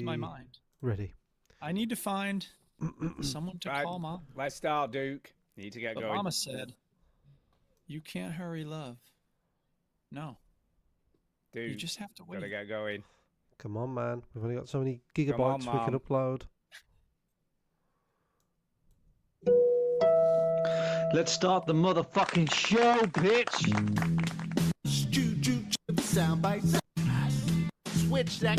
my mind. Ready. I need to find someone to Right, call mom. let's start, Duke. You need to get But going. Mama said, "You can't hurry, love. No, you Duke, just have to gotta wait." get going. Come on, man. We've only got so many on, gigabytes we can Mom. upload. Let's start the motherfucking show, bitch. Sound bites. Switch that.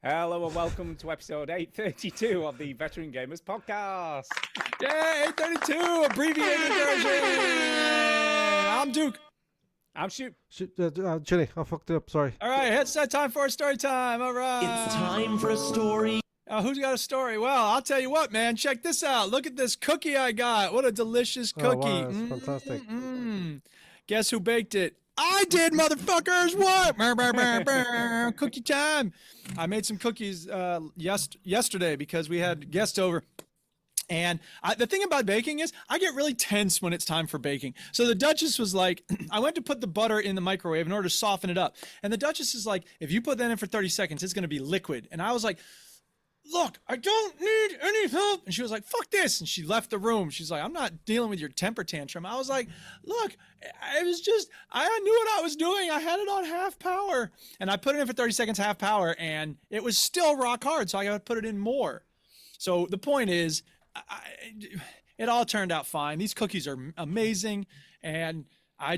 Hello and welcome to episode 832 of the Veteran Gamers Podcast. Yeah, 832, abbreviated version. I'm Duke. I'm Shoot. Jenny, I fucked it up. Sorry. All right, it's that time for a story time. All right. It's time for a story. Who's got a story? Well, I'll tell you what, man. Check this out. Look at this cookie I got. What a delicious cookie. Oh, wow, that's fantastic. Guess who baked it? I did, motherfuckers. What? Brr, brr, brr, brr. Cookie time. I made some cookies yesterday because we had guests over. And the thing about baking is I get really tense when it's time for baking. So the Duchess was like, I went to put the butter in the microwave in order to soften it up. And the Duchess is like, if you put that in for 30 seconds, it's going to be liquid. And I was like, look, I don't need any help. And she was like, fuck this. And she left the room. She's like, I'm not dealing with your temper tantrum. I was like, look, I knew what I was doing. I had it on half power. And I put it in for 30 seconds, half power. And it was still rock hard. So I got to put it in more. So the point is, it all turned out fine. These cookies are amazing. And I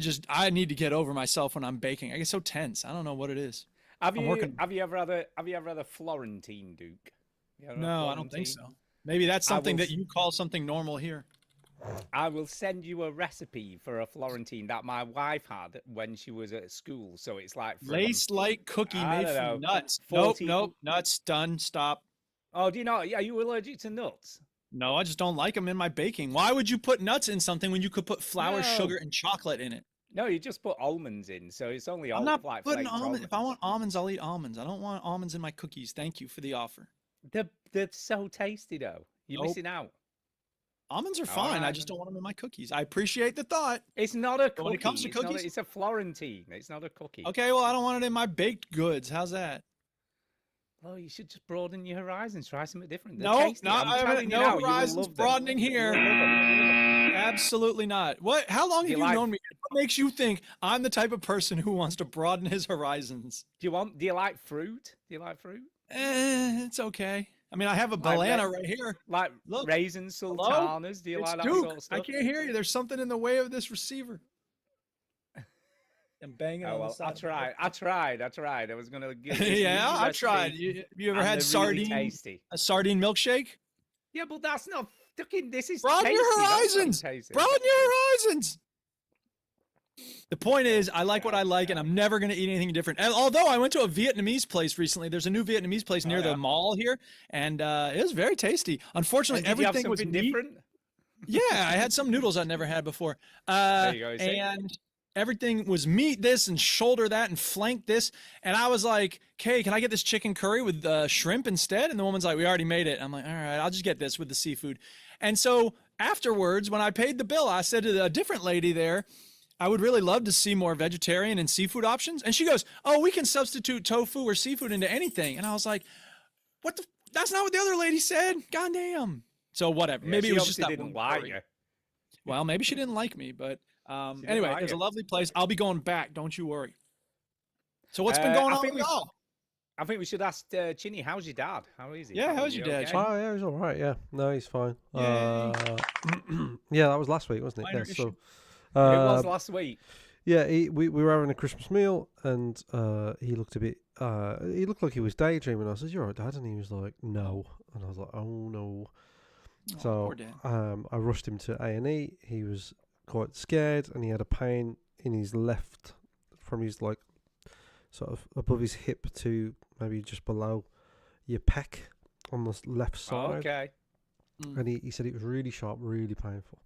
need to get over myself when I'm baking. I get so tense. I don't know what it is. Have you ever had a Florentine, Duke? No, I don't think so. Maybe that's something that you call something normal here. I will send you a recipe for a Florentine that my wife had when she was at school. So it's like lace-like cookie made from nuts. 40... Nope, nuts. Done. Stop. Oh, do you not? Are you allergic to nuts? No, I just don't like them in my baking. Why would you put nuts in something when you could put flour, sugar, and chocolate in it? No, you just put almonds in, so it's only. I'm not putting almonds. If I want almonds, I'll eat almonds. I don't want almonds in my cookies. Thank you for the offer. They're so tasty, though. You're missing out. Almonds are fine. I just don't want them in my cookies. I appreciate the thought. It's not a cookie. When it comes to cookies, it's a Florentine. It's not a cookie. Okay, well, I don't want it in my baked goods. How's that? Well, you should just broaden your horizons. Try something different. No horizons broadening here. Absolutely not. What? How long have you known me? What makes you think I'm the type of person who wants to broaden his horizons? Do you like fruit? Do you like fruit? It's okay. I mean, I have a banana right here. Like raisins, sultanas. Do you like that Duke, sort of stuff? I can't hear you. There's something in the way of this receiver. I'm banging on the side. I tried. I was gonna give. Yeah, I tried. You ever had sardine? Really tasty. A sardine milkshake? Yeah, but that's not fucking. This is broaden tasty. Your horizons. Broaden your horizons. The point is, I like what I like, and I'm never going to eat anything different. And although I went to a Vietnamese place recently, there's a new Vietnamese place near the mall here, and it was very tasty. Unfortunately, everything was different. Yeah, I had some noodles I'd never had before. There you go. And everything was meat this and shoulder that and flank this. And I was like, "Okay, can I get this chicken curry with shrimp instead?" And the woman's like, "We already made it." I'm like, "All right, I'll just get this with the seafood." And so afterwards, when I paid the bill, I said to a different lady there, I would really love to see more vegetarian and seafood options. And she goes, "Oh, we can substitute tofu or seafood into anything." And I was like, "What the? That's not what the other lady said. Goddamn." So whatever. Yeah, maybe it was just that didn't like you. Well, maybe she didn't like me, but anyway, it's a lovely place. I'll be going back. Don't you worry. So what's been going on with y'all? I think we should ask Chinny, how's your dad? How is he? Yeah, how's your dad? Okay? Oh, yeah, he's all right. Yeah, no, he's fine. Yeah, that was last week, wasn't it? Yeah, so. It was last week. Yeah, we were having a Christmas meal, and he looked a bit. He looked like he was daydreaming. I said, "You're all right, Dad," and he was like, "No," and I was like, "Oh no." So I rushed him to A&E. He was quite scared, and he had a pain in his left, from his like sort of above his hip to maybe just below your pec on the left side. Okay. And he said it was really sharp, really painful.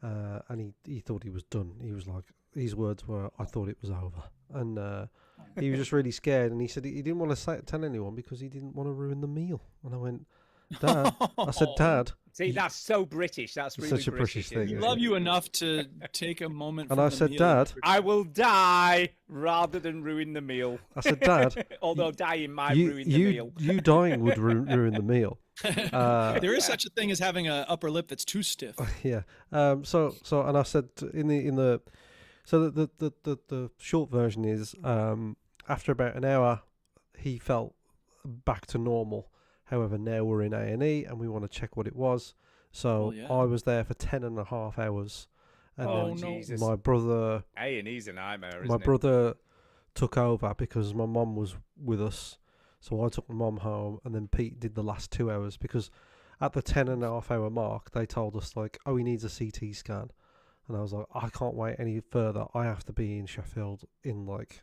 And he thought he was done. He was like, his words were, "I thought it was over." And he was just really scared. And he said he didn't want to tell anyone because he didn't want to ruin the meal. And I went, "Dad," I said, "Dad, See, that's so British. That's It's really such a British isn't thing, it? isn't Love you enough to take a moment. And from I the said, meal. Dad, I will die rather than ruin the meal. I said, Dad, Although dying might you ruin the meal. you dying would ruin the meal. There is such a thing as having an upper lip that's too stiff. Yeah. So and I said in the so the short version is after about an hour he felt back to normal. However, now we're in A&E and we want to check what it was. So Well, yeah. I was there for 10.5 hours. And Oh, then Jesus. my brother A&E's a nightmare, isn't my it? brother took over because my mum was with us. So I took my mum home, and then Pete did the last 2 hours because at the 10.5 hour mark, they told us, like, oh, he needs a CT scan. And I was like, I can't wait any further. I have to be in Sheffield in like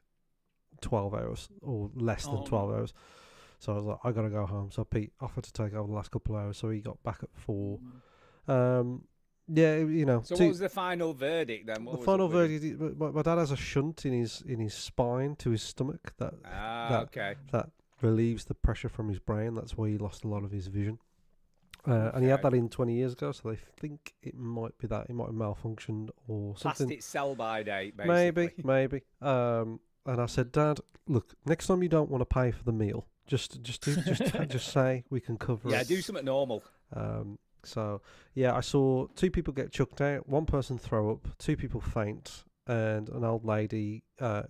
12 hours or less than Oh, 12 no. hours. So I was like, I got to go home. So Pete offered to take over the last couple of hours. So he got back at 4. Yeah, you know. So what was the final verdict then? What the was final it with- verdict? My dad has a shunt in his spine to his stomach that Okay. that relieves the pressure from his brain. That's why he lost a lot of his vision. And he had Okay. that in 20 years ago, so they think it might be that. It might have malfunctioned or Past something. its sell-by date, Maybe, basically. maybe. And I said, Dad, look, next time you don't want to pay for the meal, just say we can cover Yeah, it. do something normal. So yeah, I saw 2 people get chucked out, 1 person throw up, 2 people faint, and an old lady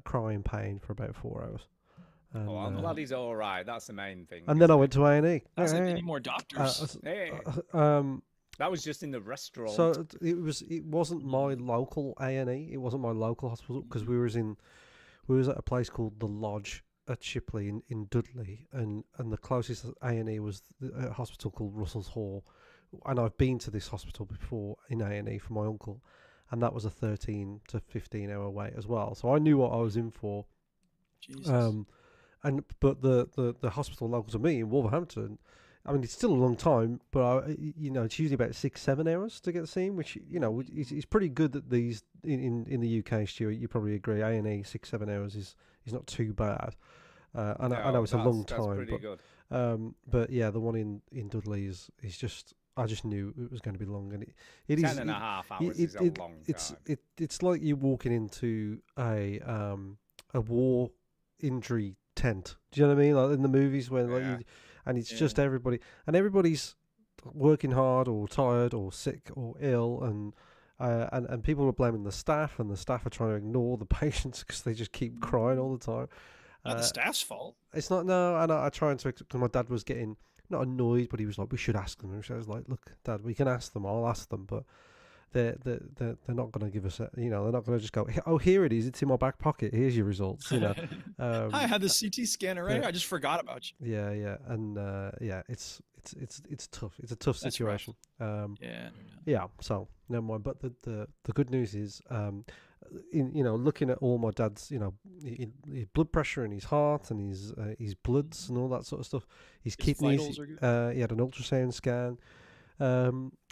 cry in pain for about 4 hours. And, Oh, I'm glad he's all right. That's the main thing. and then I went to A&E. That's like any more doctors. Hey, Um, that was just in the restaurant. so it wasn't my local A&E. It wasn't my local hospital because we was at a place called the Lodge at Shipley in Dudley, and the closest A&E was a hospital called Russell's Hall. And I've been to this hospital before in A&E for my uncle, and that was a 13 to 15 hour wait as well. So I knew what I was in for. Jesus. But the hospital local to me in Wolverhampton, I mean, it's still a long time, but it's usually about 6-7 hours to get seen, which is pretty good that these in the UK, Stuart, you probably agree. A&E 6-7 hours is not too bad. I know it's a long That's time, pretty but good. but yeah, the one in Dudley is just. I just knew it was going to be long, and it is 10.5 hours is a long time. It's like you walking into a war injury tent. Do you know what I mean? Like in the movies when Yeah. and it's just everybody's working hard or tired or sick or ill, and people are blaming the staff, and the staff are trying to ignore the patients because they just keep crying all the time. Not the staff's fault. It's not, no, and I try to, because my dad was getting not annoyed, but he was like, we should ask them. And I was like, look, Dad, we can ask them. I'll ask them, but they're not going to give us, they're not going to just go, oh, here it is. It's in my back pocket. Here's your results. Hi, I had the CT scan already. yeah. I just forgot about you. Yeah, and it's tough. It's a tough That's situation. Yeah. Yeah, so never mind. But the good news is, looking at all my dad's, his blood pressure and his heart and his bloods and all that sort of stuff. His kidneys. vitals are good? He had an ultrasound scan.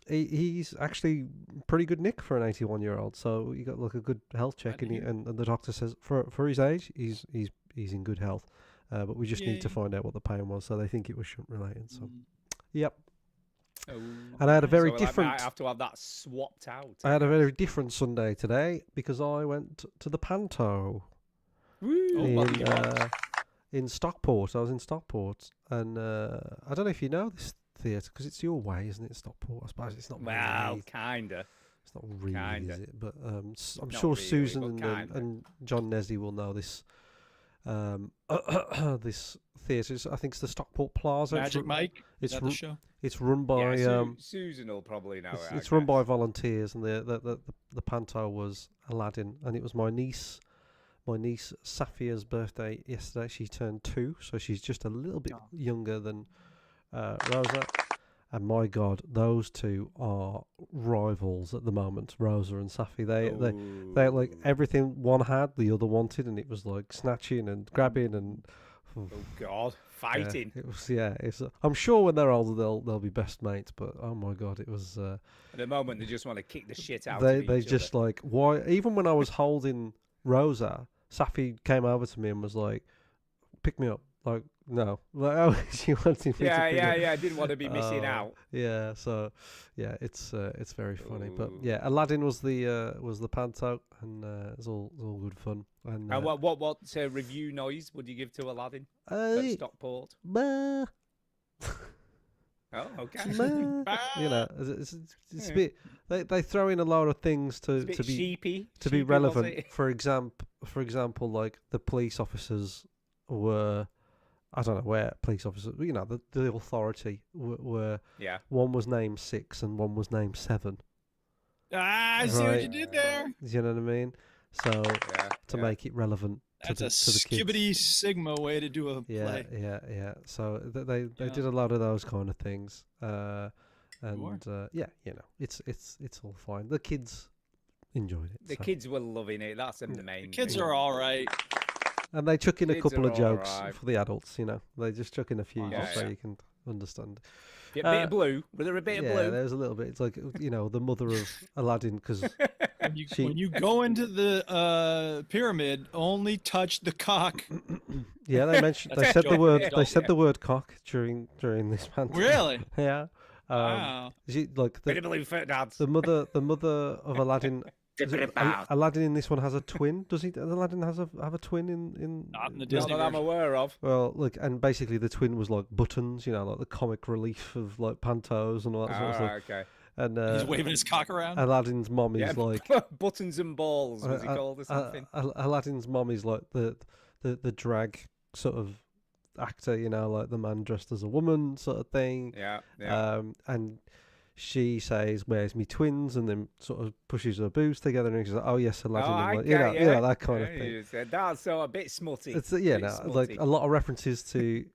He's actually pretty good nick for an 81-year-old. So he got like a good health check, Glad to and the doctor says for his age, he's in good health. But we just need to Yay. find out what the pain was. So they think it was shunt related. So yep. Oh. And I had a very So, different. I have to have that swapped out. I had a very different Sunday today because I went to the Panto in Stockport. I was in Stockport, and I don't know if you know this theatre because it's your way, isn't it? Stockport, I suppose it's not. Well, Really, kinda. it's not really, kinda. is it? But I'm Not sure really, Susan but and, kinda. and John Nessie will know this. This theatre, I think it's the Stockport Plaza. Magic Mike. Is It's that the show? it's run by Yeah, Susan will probably know it. I it's run by guess. volunteers, and the panto was Aladdin, and it was my niece Safia's birthday yesterday. She turned 2, so she's just a little bit younger than Rosa. And my God, those two are rivals at the moment. Rosa and Safi, they like everything one had, the other wanted, and it was like snatching and grabbing and. Oh God, fighting. Yeah, it was. Yeah, it's. I'm sure when they're older, they'll be best mates. But oh my God, it was. At the moment, they just want to kick the shit out They of they each just other. like why? Even when I was holding Rosa, Safi came over to me and was like, "Pick me up, Like no, like oh, she wanted me to Yeah, pick yeah, it. yeah. I didn't want to be missing Oh, out. Yeah, so yeah, it's very funny. But Ooh. yeah, Aladdin was the panto, and it's all good fun. And And what review noise would you give to Aladdin at uh, Stockport? bah, Oh, okay. bah, you know, it's a bit. They throw in a lot of things It's a bit to be sheepy. to be Sheepy, was relevant. it? For example, like the police officers were, I don't know where police officers, you know, the authority were. Yeah. One was named 6 and one was named 7. I see what Right. you did there. Do you know what I mean? So Yeah. to yeah. make it relevant to That's the a to the kids. skibbity sigma way to do a Yeah, play. yeah. So they Yeah. did a lot of those kind of things. Sure. Yeah, you know, it's all fine. The kids enjoyed it. The so. kids were loving it. That's the main. Kids thing. are all right. And they chuck in a Kids couple are of jokes alright. for the adults, you know. They just chuck in a few Yeah, just so yeah. you can understand. Yeah, bit of blue. Was there a bit of Yeah, blue? there's a little bit. It's like, you know, the mother of Aladdin, because When you go into the pyramid, only touch the cock. yeah, they mentioned they That's said a the joke, word yeah. they said Yeah. the word cock during this pantomime. Really? Yeah. Wow. Like Bit of blue for dads. the mother of Aladdin. is it Aladdin in this one has a twin. Does he? Aladdin have a twin in? Not in the Not Disney that I'm version. aware of. Well, look, and basically the twin was like Buttons, you know, like the comic relief of like Pantos and all that sort of stuff. Alright, okay. And He's waving his cock around. Aladdin's mom is Yeah, like buttons and balls was he Uh, called or something? Aladdin's mom is like the drag sort of actor, you know, like the man dressed as a woman sort of thing. Yeah, yeah. And she says, "Where's me twins?" and then sort of pushes her boobs together, and she's like, "Oh yes, Aladdin," and like, you know that kind of Yeah, thing. you said that's so a bit smutty. It's yeah, bit no, smutty. like a lot of references to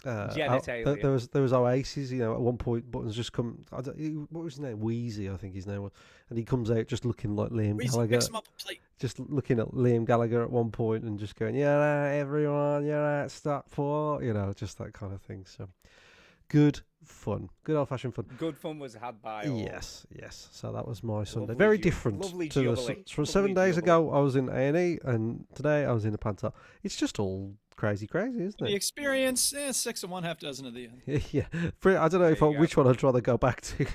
Genitalia. there was Oasis, you know, at one point Buttons just come. What was his name? Wheezy, I think his name was, and he comes out just looking like Liam Reese, Gallagher. mix him up a plate. Just looking at Liam Gallagher at one point and just going, "Yeah, right, everyone, yeah, right, stop for," you know, just that kind of thing. So good fun, good old fashioned fun. Good fun was had by all. Yes. So that was my Sunday. Lovely Very ju- different lovely to the jubbly, so lovely 7 days jubbly. ago. I was in A&E, and today I was in a panto. It's just all crazy, isn't The it? experience, 6 of one, half dozen of the other. Yeah. I don't know There you go. which one I'd rather go back to.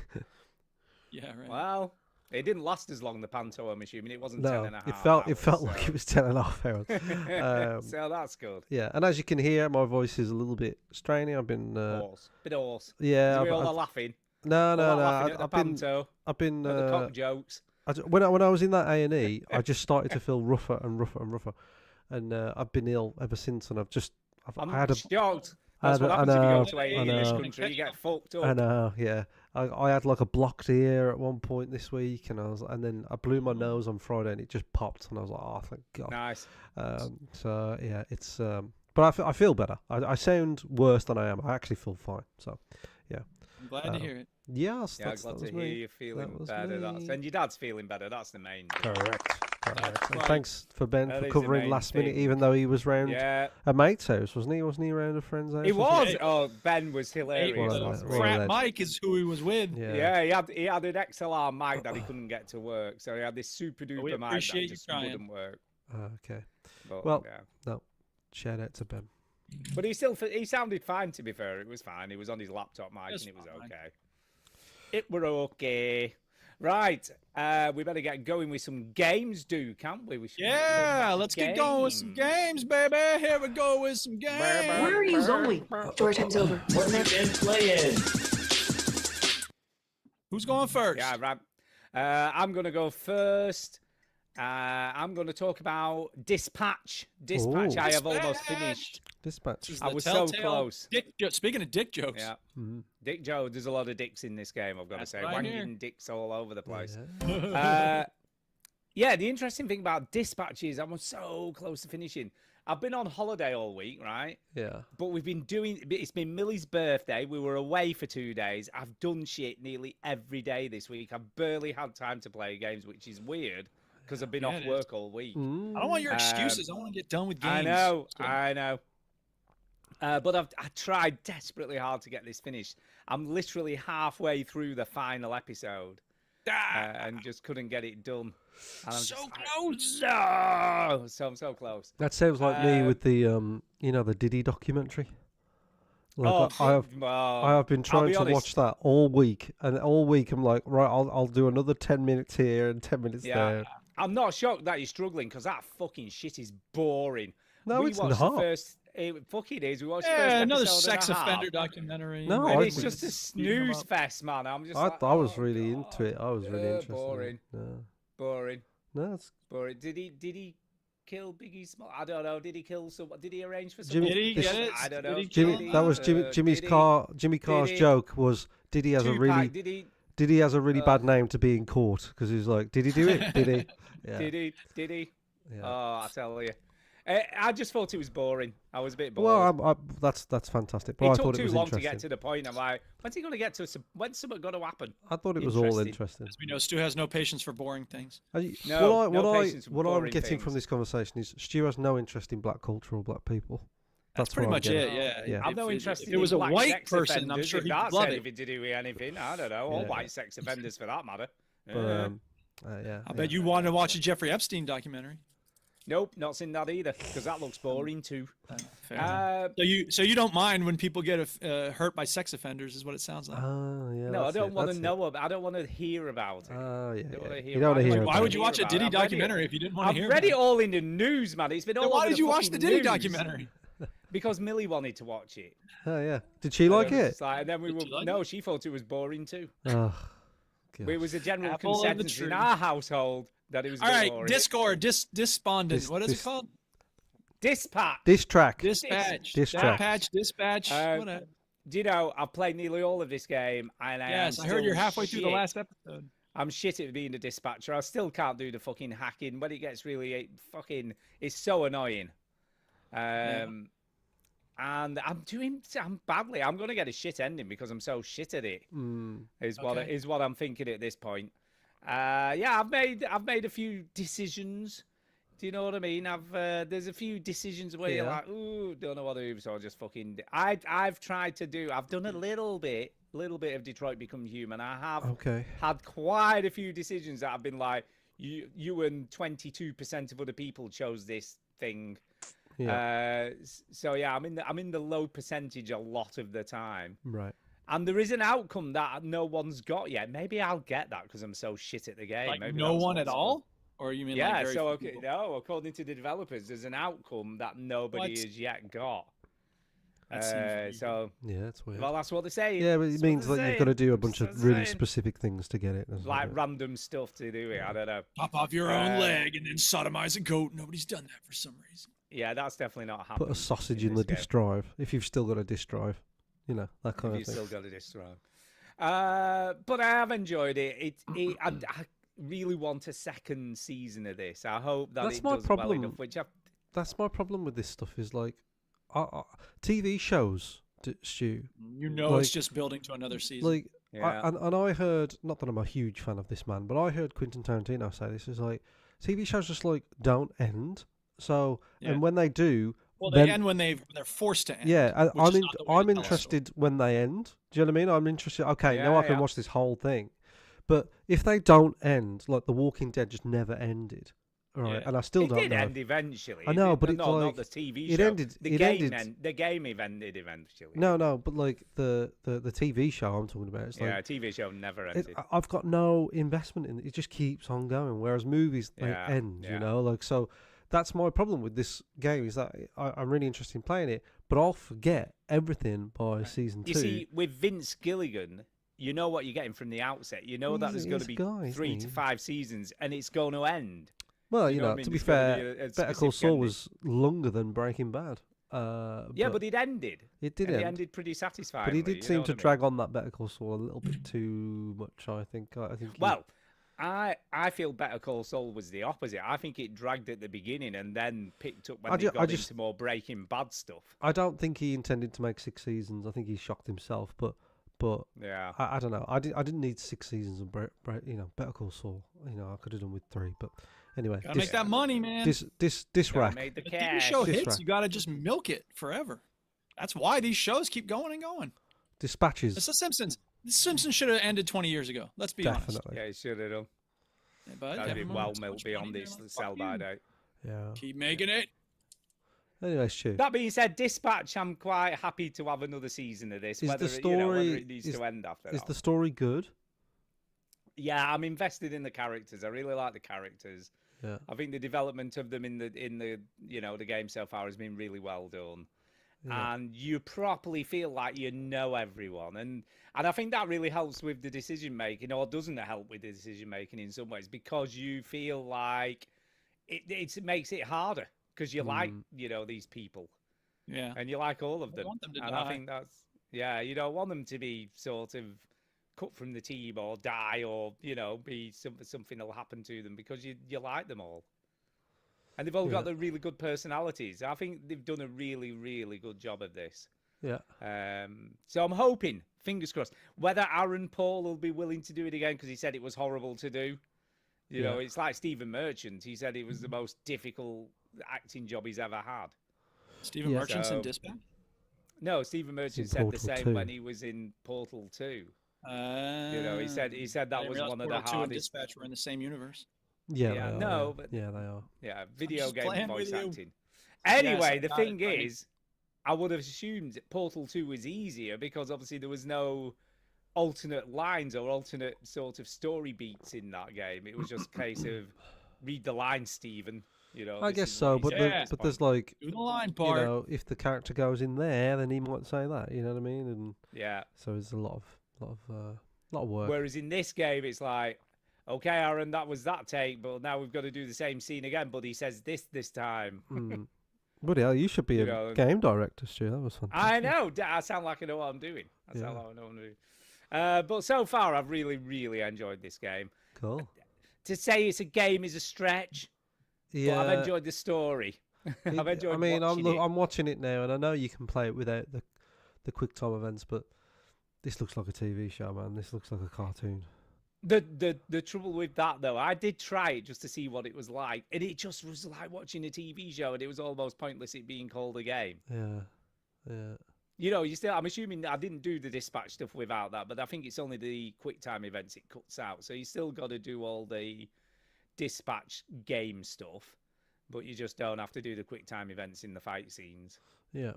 Yeah, right. Well, it didn't last as long, the panto, I'm assuming. It wasn't No, 10 and a half it felt hours, like so- it was 10 and a half hours. So that's good. Yeah, and as you can hear, my voice is a little bit strainy. I've been Horse. Bit horse. yeah. we all I've- are laughing. no, All no, that laughing no. at the I've been panto, I've been at the cock jokes. when I was in that A&E, I just started to feel rougher and rougher and rougher, and I've been ill ever since. And I'm I had a shocked. I That's had what a- I happens if you know, go to AA I in this know. country. You get fucked up. I know, yeah. I had like a blocked ear at one point this week, and then I blew my nose on Friday, and it just popped, and I was like, oh, thank God. Nice. So yeah, it's but I feel better. I sound worse than I am. I actually feel fine. So I'm glad to hear it. yes, Yeah, that glad was to hear me. you feeling was better. me. And your dad's feeling better. That's the main thing. Correct. And right. thanks for Ben That for is the covering main last minute, thing. even though he was round Yeah, a mate's house, wasn't he? Wasn't he round a friend's house? he or was. Hey. Oh, Ben was Hey, hilarious. Well, last well, week. Frat then. Mike is who he was with. something? Yeah, he had an XLR mic that he couldn't get to work, so he had this super duper we mic that appreciate you just trying. wouldn't work. Okay. But, Well- yeah. Shout out to Ben. But he sounded fine. To be fair, it was fine. He was on his laptop mic Just and it was fine. okay. It were okay. Right, we better get going with some games, can't we? We should Yeah, let's get going with some games, baby. Here we go with some games. Where are you going? Story time's over. What have you been playing? Who's going first? Yeah, right. I'm going to go first. I'm going to talk about Dispatch. Dispatch, Ooh. I have almost Dispatch. finished. Dispatch. This is I the was so telltale close. Speaking of dick jokes, Yeah, Mhm. Dick Joe. There's a lot of dicks in this game. I've got That's to say, what I hear. wanging dicks all over the place. Yeah. Yeah, the interesting thing about Dispatch is I'm so close to finishing. I've been on holiday all week, right? Yeah. But we've been doing. It's been Millie's birthday. We were away for 2 days. I've done shit nearly every day this week. I've barely had time to play games, which is weird because I've been Yeah, off it is. work all week. I don't want your Um, excuses. I want to get done with games. I know, So- I know. But I tried desperately hard to get this finished. I'm literally halfway through the final episode. and just couldn't get it done. And I'm So just like, close. no, so I'm so close. That sounds like me with the the Diddy documentary. Like I have been trying to watch that all week, and all week I'm like, right, I'll do another 10 minutes here and 10 minutes there. I'm not shocked that you're struggling because that fucking shit is boring. No, it's watched not. The first, it fucking is. We watched the first Another episode sex and a half, offender documentary. No, and I it's was- just a snooze fest, man. I'm just like, I was oh, really God. into it. I was really interested. Boring, boring, No, it's boring. Did he kill Biggie Small? I don't know. Did he kill someone? Did he arrange for Jimmy- someone? Did he this- get it? I don't Did know. he Jimmy. kill That him? was Jimmy's did he- Car's he- joke was, did he has a Tupac, really did he? has a really bad name to be in court, because he was like, did he do it? Did he? Yeah. Did he? Yeah. Oh, I tell you. I just thought it was boring. I was a bit bored. Well, that's fantastic. But It I took thought it too was long to interesting. get to the point. I'm like, when's he going to get to? When's something going to happen? I thought it was all Interesting. interesting. As we know, Stu has no patience for boring things. No, no patience for what I'm boring getting from things. this conversation is Stu has no interest in black culture or black people. That's what pretty I'm much getting. it. Yeah. Yeah. I'm no If interested. it was in a black white sex person, I'm offenders, sure if he'd that's love it. anything to do with anything. I don't know. All Yeah. white sex offenders, for that matter. But, yeah. I bet you wanted to watch a Jeffrey Epstein documentary. Nope, not seen that either because that looks boring too. Fair enough. So you don't mind when people get hurt by sex offenders, is what it sounds like. Oh, yeah. No, I that's don't it, want that's to it. know about. I don't want to hear about it. Oh, yeah. Don't wanna yeah. hear You don't want to about it. hear Like, Why about would it. you watch a about it. Diddy I've read it. documentary if you didn't want to I've hear read about it all in the news, man. It's been all Then why over did the you watch the fucking Diddy news. documentary? Because Millie wanted to watch it. Oh, yeah. Did she like And it? it's like- and then we Did were she like no, she thought it was boring too. Oh, It was a general Apple of the consensus in tree. our household that it was All right, boring. Discord, despondent. What is it called? Dispatch. Diss track. Dispatch. Diss track. Dispatch. Whatever. Do you know, I've played nearly all of this game, and Yes, I heard you're halfway through the last episode. I'm shit at being a dispatcher. I still can't do the fucking hacking. When it gets really it's so annoying. And I'm badly. I'm gonna get a shit ending because I'm so shit at it. Is what I'm thinking at this point. I've made a few decisions. Do you know what I mean? There's a few decisions where you're Yeah. like, ooh, don't know what to do, so I'll just fucking. I've done a little bit of Detroit Become Human. I have Okay. had quite a few decisions that have been like, you and 22% of other people chose this thing. Yeah. So yeah, I'm in the low percentage a lot of the time. Right. And there is an outcome that no one's got yet. Maybe I'll get that because I'm so shit at the game. Like Maybe no that's one at what's- all? Or you mean like Yeah, very so few okay, people? no, according to the developers, there's an outcome that nobody What? has yet got. That seems weird. So, Yeah, that's weird. well, that's what they're saying. Yeah, but it That's what means they're that you've got to saying. do a bunch That's of what really they're saying. specific things to get it. isn't Like it? random stuff to do it. I don't know. Pop off your Uh, own leg and then sodomize a goat. Nobody's done that for some reason. Yeah, that's definitely not happening. Put a sausage in the this disk drive if you've still got a disk drive. You know, that kind game. of You thing. still got it strong. But I have enjoyed it. I really want a second season of this. I hope that That's it my does well problem. enough. Which That's my problem with this stuff is like, TV shows, Stu. You know it's just building to another season. Like, Yeah. and I heard, not that I'm a huge fan of this man, but I heard Quentin Tarantino say this is like, TV shows just like don't end. So, Yeah. and when they do, well, then- they end when they're forced to end. yeah, which is I'm not the way to tell a interested when they end. Do you know what I mean? I'm interested. Okay, now I Yeah, can yeah. watch this whole thing. But if they don't end, like The Walking Dead just never ended, right? Yeah. And I still it don't did know. end eventually. I It know, did- but it's no, like- not the TV it show. ended- The it game ended- the game ended eventually. No, but like the TV show I'm talking about, it's like Yeah, TV show never it, ended. I've got no investment in it. It just keeps on going. Whereas movies, they Yeah, end. yeah. You know, like so. That's my problem with this game is that I'm really interested in playing it, but I'll forget everything by season 2. You see, with Vince Gilligan, you know what you're getting from the outset. You know that He's there's a- going he's to a be guy, isn't 3 to he? 5 seasons, and it's going to end. Well, you you know what know, I mean? to be There's gotta be fair, a Better Call specific Saul ending. was longer than Breaking Bad. Yeah, but it ended. it did And it end. ended pretty satisfying. But he did seem to drag on that Better Call Saul a little bit too much. I think. I think. Well, I feel Better Call Saul was the opposite. I think it dragged at the beginning and then picked up when I they ju- got I just- into more Breaking Bad stuff. I don't think he intended to make 6 seasons. I think he shocked himself. But Yeah. I don't know. I didn't need 6 seasons of Better Call Saul. You know, I could have done with 3. But anyway, Gotta make that money, man. this Gotta rack. make the If the TV cash. show This hits, rack. you gotta just milk it forever. That's why these shows keep going and going. Dispatches. It's The Simpsons. Simpsons should have ended 20 years ago. Let's be honest. Definitely. Yeah, he should have done. Yeah, but That'd been everyone well wants so milked much beyond money, this they're like, sell "Fuck by you. date. Yeah. Keep making it. Anyway, Stu. That being said, Dispatch, I'm quite happy to have another season of this. Is Whether the whether story- it needs is- to end after Is that. the story good? Yeah, I'm invested in the characters. I really like the characters. Yeah. I think the development of them in the the game so far has been really well done. Yeah. And you properly feel like you know everyone, and I think that really helps with the decision making, or doesn't it help with the decision making in some ways, because you feel like it makes it harder because you like these people Yeah. and you like all of I them, want them to and die. I think that's you don't want them to be sort of cut from the team or die or be something will happen to them because you like them all. And they've all got the really good personalities. I think they've done a really, really good job of this. Yeah. So I'm hoping, fingers crossed, whether Aaron Paul will be willing to do it again, because he said it was horrible to do. You know, it's like Stephen Merchant. He said it was the most difficult acting job he's ever had. Stephen Yeah. Merchant's in So- Dispatch. No, Stephen Merchant said the Portal same 2. when he was in Portal 2. He He said that was one of the and hardest. Dispatch were in the same universe. Yeah. Yeah, they are, no, yeah. but- Yeah, they are. Yeah, video just game playing voice with you. acting. Anyway, Yes, the I got thing it, buddy. is, I would have assumed Portal 2 was easier because obviously there was no alternate lines or alternate sort of story beats in that game. It was just a case of read the lines, Stephen. I this guess is so, what he but said the, at this but there's point. like, Do the line you part. know, if the character goes in there, then he might say that. You know what I mean? And Yeah. so there's a lot of work. Whereas in this game, it's like, okay, Aaron, that was that take, but now we've got to do the same scene again. But he says this time. Mm. Bloody hell, you should be You a know, game director, Stu. That was fantastic. I know. I sound like I know what I'm doing. I sound like I know what I'm doing. But so far, I've really, really enjoyed this game. Cool. To say it's a game is a stretch, Yeah. but I've enjoyed the story. I've enjoyed. I mean, watching it. I'm watching it now, and I know you can play it without the quick time events, but this looks like a TV show, man. This looks like a cartoon. The trouble with that though, I did try it just to see what it was like, and it just was like watching a TV show, and it was almost pointless it being called a game. Yeah. Yeah. You know, I'm assuming I didn't do the dispatch stuff without that, but I think it's only the quick time events it cuts out. So you still got to do all the dispatch game stuff, but you just don't have to do the quick time events in the fight scenes. Yeah.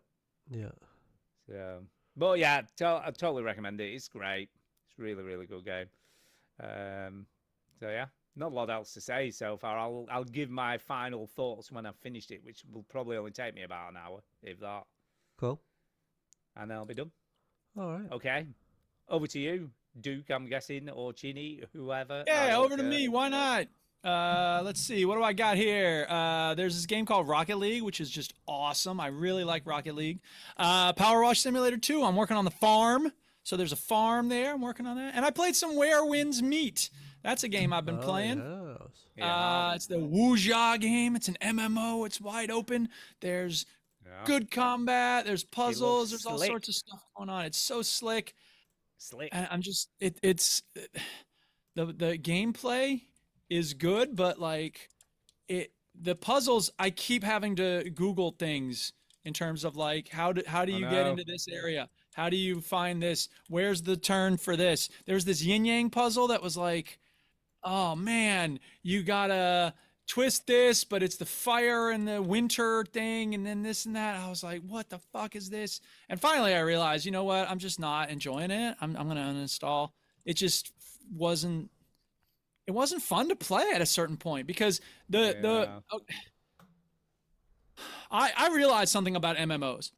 Yeah. So, but yeah, I totally recommend it. It's great. It's a really, really good game. So yeah, not a lot else to say so far. I'll give my final thoughts when I've finished it, which will probably only take me about an hour, if that, Cool. and then I'll be done. All right. Okay, over to you, Duke. I'm guessing, or Chinny, whoever. Yeah, I over don't to care. me. Why not? Let's see. What do I got here? There's this game called Rocket League, which is just awesome. I really like Rocket League. Power Wash Simulator 2. I'm working on the farm. So there's a farm there. I'm working on that. And I played some Where Winds Meet. That's a game I've been playing. Yes. Yeah. It's the Wuxia game. It's an MMO. It's wide open. There's Yeah. good combat. There's puzzles. There's all slick. sorts of stuff going on. It's so slick. Slick. And I'm just it's the gameplay is good, but like the puzzles, I keep having to Google things in terms of like how do you get know. into this area? How do you find this? Where's the turn for this? There's this yin yang puzzle that was like, oh man, you gotta twist this, but it's the fire and the winter thing, and then this and that. I was like, what the fuck is this? And finally, I realized, you know what? I'm just not enjoying it. I'm gonna uninstall. It just wasn't. It wasn't fun to play at a certain point because I realized something about MMOs.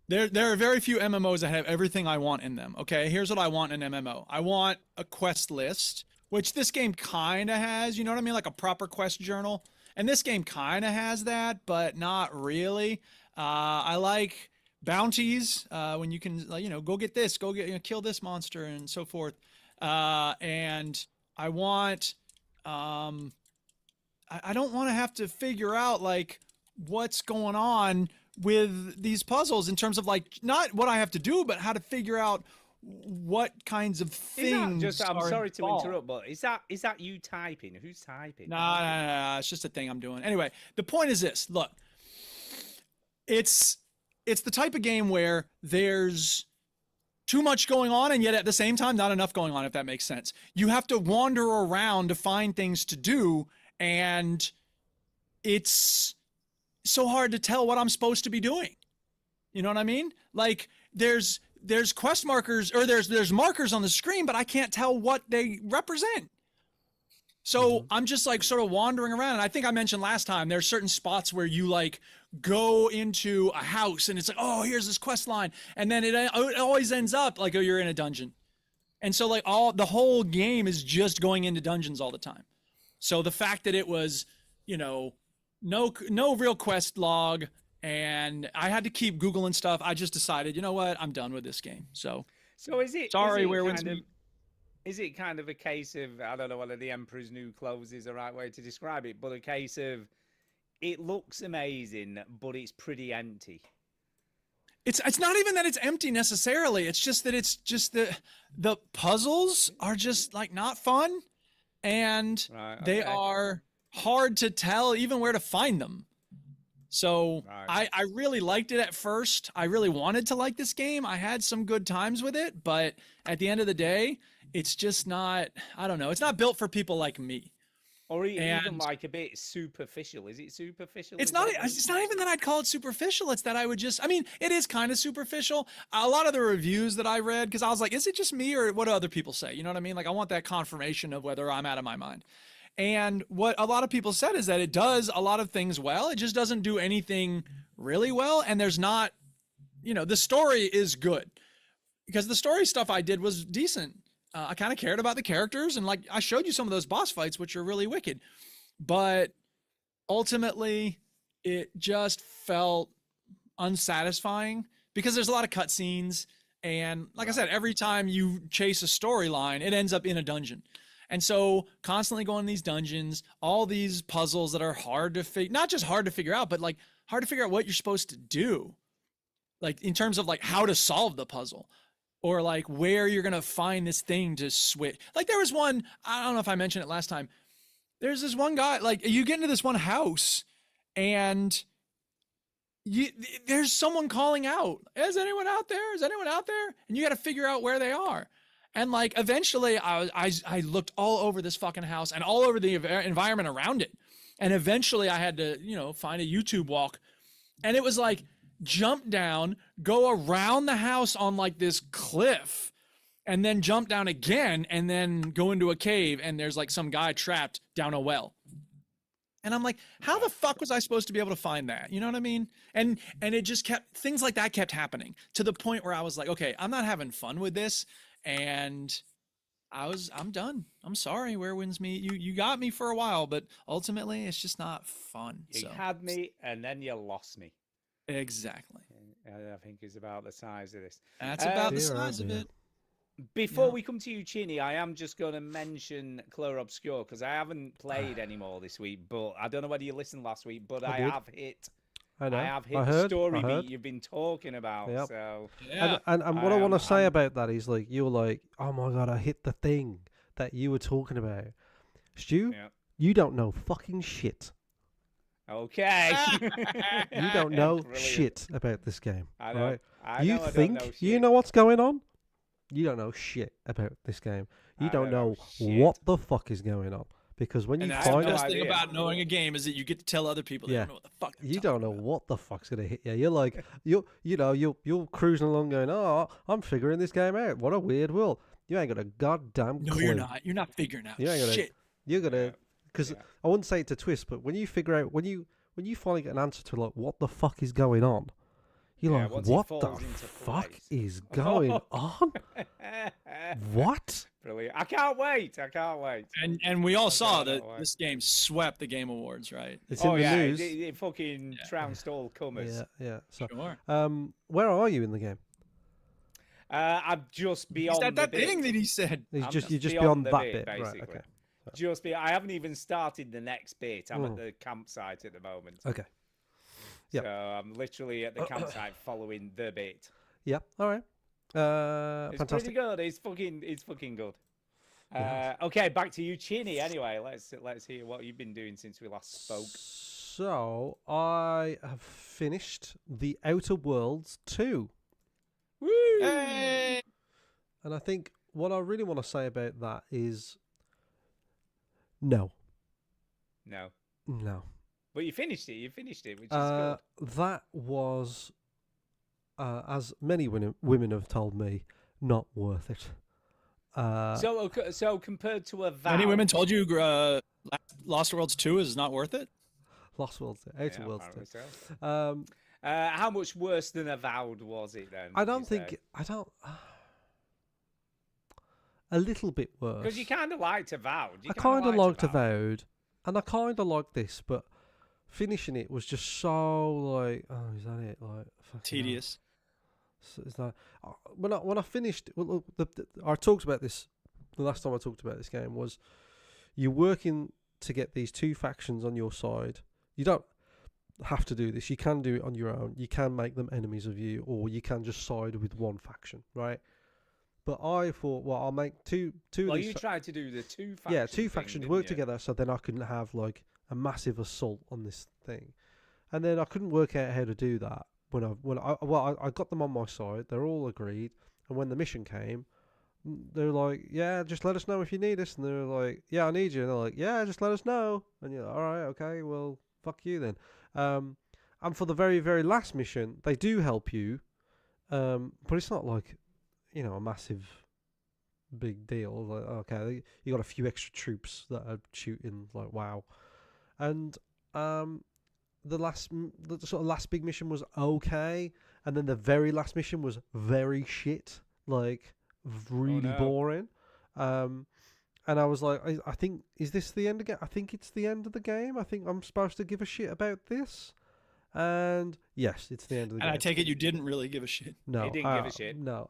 There are very few MMOs that have everything I want in them. Okay, here's what I want in an MMO. I want a quest list, which this game kind of has. You know what I mean? Like a proper quest journal. And this game kind of has that, but not really. I like bounties when you can, go get this, go get, kill this monster, and so forth. And I want, I don't want to have to figure out like what's going on with these puzzles in terms of like not what I have to do, but how to figure out what kinds of things. I'm are sorry to involved. interrupt, but is that you typing? Who's typing? No, it's just a thing I'm doing. Anyway, the point is this. Look, it's the type of game where there's too much going on, and yet at the same time, not enough going on, if that makes sense. You have to wander around to find things to do, and it's so hard to tell what I'm supposed to be doing. You know what I mean? Like there's quest markers, or there's markers on the screen, but I can't tell what they represent. So I'm just like sort of wandering around. And I think I mentioned last time, there's certain spots where you like go into a house and it's like, oh, here's this quest line. And then it always ends up like, oh, you're in a dungeon. And so like the whole game is just going into dungeons all the time. So the fact that it was, you know, no real quest log, and I had to keep Googling stuff, I just decided, you know what, I'm done with this game. So is it? Sorry, Is it kind of a case of, I don't know whether the Emperor's New Clothes is the right way to describe it, but a case of it looks amazing, but it's pretty empty. It's not even that it's empty necessarily. It's just that the puzzles are just like not fun, and they are hard to tell even where to find them. So I really liked it at first. I really wanted to like this game. I had some good times with it, but at the end of the day, it's just not, I don't know. It's not built for people like me. Or even like a bit superficial. Is it superficial? It's not even that I'd call it superficial. It's that I mean, it is kind of superficial. A lot of the reviews that I read, because I was like, is it just me or what do other people say? You know what I mean? Like I want that confirmation of whether I'm out of my mind. And what a lot of people said is that it does a lot of things well. It just doesn't do anything really well. And there's not, you know, the story is good, because the story stuff I did was decent. I kind of cared about the characters, and like I showed you some of those boss fights, which are really wicked, but ultimately it just felt unsatisfying because there's a lot of cutscenes. And like I said, every time you chase a storyline, it ends up in a dungeon. And so constantly going in these dungeons, all these puzzles that are hard to figure, not just hard to figure out, but like hard to figure out what you're supposed to do. Like in terms of like how to solve the puzzle, or like where you're going to find this thing to switch. Like there was one, I don't know if I mentioned it last time. There's this one guy, like you get into this one house and there's someone calling out, is anyone out there? Is anyone out there? And you got to figure out where they are. And like eventually I looked all over this fucking house and all over the environment around it. And eventually I had to, you know, find a YouTube walk. And it was like, jump down, go around the house on like this cliff, and then jump down again, and then go into a cave, and there's like some guy trapped down a well. And I'm like, how the fuck was I supposed to be able to find that? You know what I mean? And it just kept, things like that kept happening to the point where I was like, okay, I'm not having fun with this. And I'm done. I'm sorry, Where Winds Meet. You got me for a while, but ultimately it's just not fun. You had me and then you lost me. Exactly. I think it's about the size of this. That's about the size of it. Before we come to you, Chinny, I am just going to mention Clair Obscur, because I haven't played anymore this week, but I don't know whether you listened last week, but I have hit the story beat you've been talking about. Yep. So and what I want to say about that is, like, you're like, oh my god, I hit the thing that you were talking about. Stu, you don't know fucking shit. Okay. You don't know shit about this game. I know. Right? You think you know what's going on? You don't know shit about this game. You don't know what the fuck is going on. Because when you find the best thing about knowing a game is that you get to tell other people they don't know what the fuck. You don't know what the fuck's gonna hit you. You're like you're cruising along going, oh, I'm figuring this game out. What a weird world. You ain't got a goddamn clue. No, you're not. You're not figuring out shit. You're gonna, because I wouldn't say it's a twist, but when you figure out, when you finally get an answer to like what the fuck is going on, you're like, what the fuck is going on? What? Brilliant. I can't wait. And we all saw that this game swept the Game Awards, right? It's in the news. It fucking trounced all comers. Yeah. So, sure. Where are you in the game? I'm just beyond that thing that he said. You're just beyond that bit, basically. Right? Okay. Just I haven't even started the next bit. I'm at the campsite at the moment. Okay. Yep. So I'm literally at the campsite following the bit. Yep. All right. It's Fantastic. pretty good. It's fucking good. Okay, back to you, Chinny. Anyway, let's hear what you've been doing since we last spoke. So I have finished The Outer Worlds 2. Woo! Hey! And I think what I really want to say about that is no. No. But you finished it. Which is good. That was, as many women have told me, not worth it. So compared to Avowed, Any women told you Lost Worlds 2 is not worth it? Lost Worlds 2, Outer Worlds 2. So. How much worse than Avowed was it then? I don't. A little bit worse. Because you kind of liked Avowed. I kind of liked Avowed, and I kind of liked this, but finishing it was just so like, oh, is that it? Like tedious. So is that when I finished? Well, I talked about this. The last time I talked about this game was you're working to get these two factions on your side. You don't have to do this. You can do it on your own. You can make them enemies of you, or you can just side with one faction, right? But I thought, well, I'll make two. Well, you tried to do the two factions. Yeah, two factions work together, so then I couldn't have like a massive assault on this thing, and then I couldn't work out how to do that I got them on my side. They're all agreed, and when the mission came, they're like, yeah, just let us know if you need us, and they're like, yeah, I need you, and they're like, yeah, just let us know, and you're like, all right, okay, well, fuck you then. And for the very, very last mission, they do help you, but it's not like, you know, a massive big deal. Like, okay, you got a few extra troops that are shooting, like, wow. And the sort of last big mission was okay, and then the very last mission was very shit, like really boring. And I was like, I think, is this the end again? I think it's the end of the game. I think I'm supposed to give a shit about this. And yes, it's the end of the game. And I take it you didn't really give a shit. No, you didn't give a shit. No,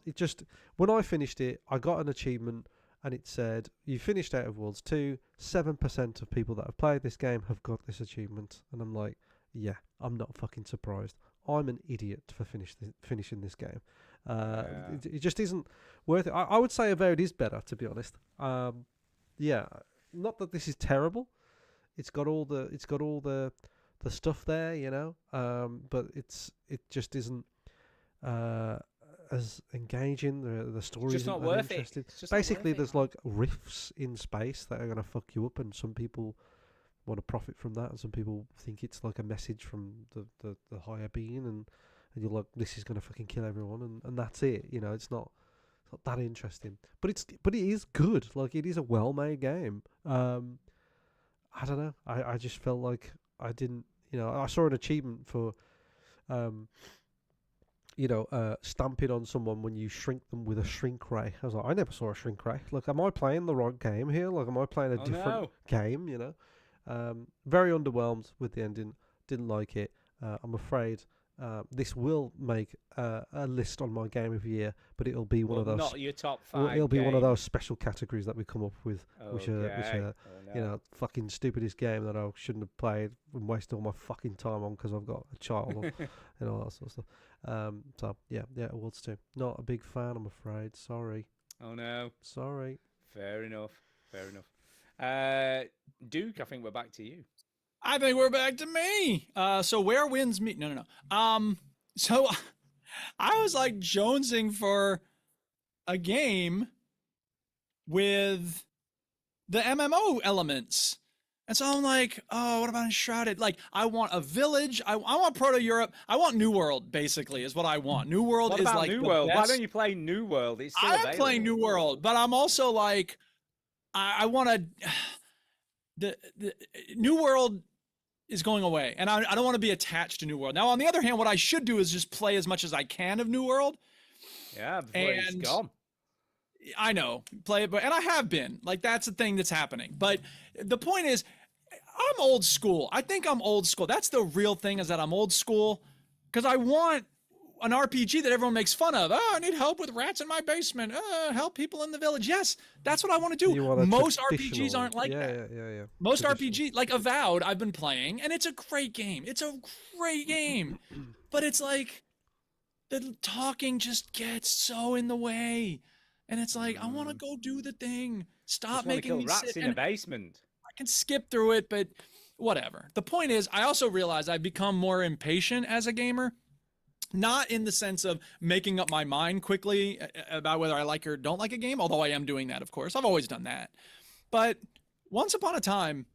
it just, when I finished it, I got an achievement, and it said, you finished Outer Worlds 2, 7% of people that have played this game have got this achievement. And I'm like, yeah, I'm not fucking surprised. I'm an idiot for finishing this game. It just isn't worth it. I would say Avowed is better, to be honest. Yeah, not that this is terrible. It's got all the stuff there, you know. But it just isn't as engaging. The story just isn't not that worth interesting. It. Basically, there's like rifts in space that are gonna fuck you up, and some people want to profit from that, and some people think it's like a message from the higher being, and you're like, this is gonna fucking kill everyone, and that's it. You know, it's not that interesting, but it is good. Like, it is a well-made game. I don't know. I just felt like I didn't. You know, I saw an achievement for stamping on someone when you shrink them with a shrink ray. I was like, I never saw a shrink ray. Like, am I playing the right game here? Like, am I playing a different game? You know, very underwhelmed with the ending. Didn't like it. I'm afraid this will make a list on my game of the year, but it'll be one of those. Not your top 5. It'll be one of those special categories that we come up with, which are you know, fucking stupidest game that I shouldn't have played and wasted all my fucking time on because I've got a child and all that sort of stuff. So yeah, Worlds 2. Not a big fan, I'm afraid. Sorry. Oh no. Sorry. Fair enough. Duke, I think we're back to you. I think we're back to me. So where wins me? No. So I was like jonesing for a game with the MMO elements. And so I'm like, oh, what about Enshrouded? Like, I want a village. I want Proto-Europe. I want New World, basically, is what I want. New World what is about like New the World? best. Why don't you play New World? It's still available. I'm playing New World, but I'm also like, I want to... The New World is going away, and I don't want to be attached to New World. Now, on the other hand, what I should do is just play as much as I can of New World. Yeah, before it's gone. I know, play it, and I have been. Like, that's the thing that's happening. But the point is, I'm old school. I think I'm old school. That's the real thing, is that I'm old school, because I want an RPG that everyone makes fun of. Oh, I need help with rats in my basement. Help people in the village. Yes, that's what I want to do. Most RPGs aren't like that. Yeah. Most RPG, like Avowed, I've been playing, and it's a great game. But it's like the talking just gets so in the way, and it's like, I want to go do the thing. Stop making me rats sit in a basement. I can skip through it, but whatever. The point is, I also realize I've become more impatient as a gamer. Not in the sense of making up my mind quickly about whether I like or don't like a game, although I am doing that, of course. I've always done that. But once upon a time,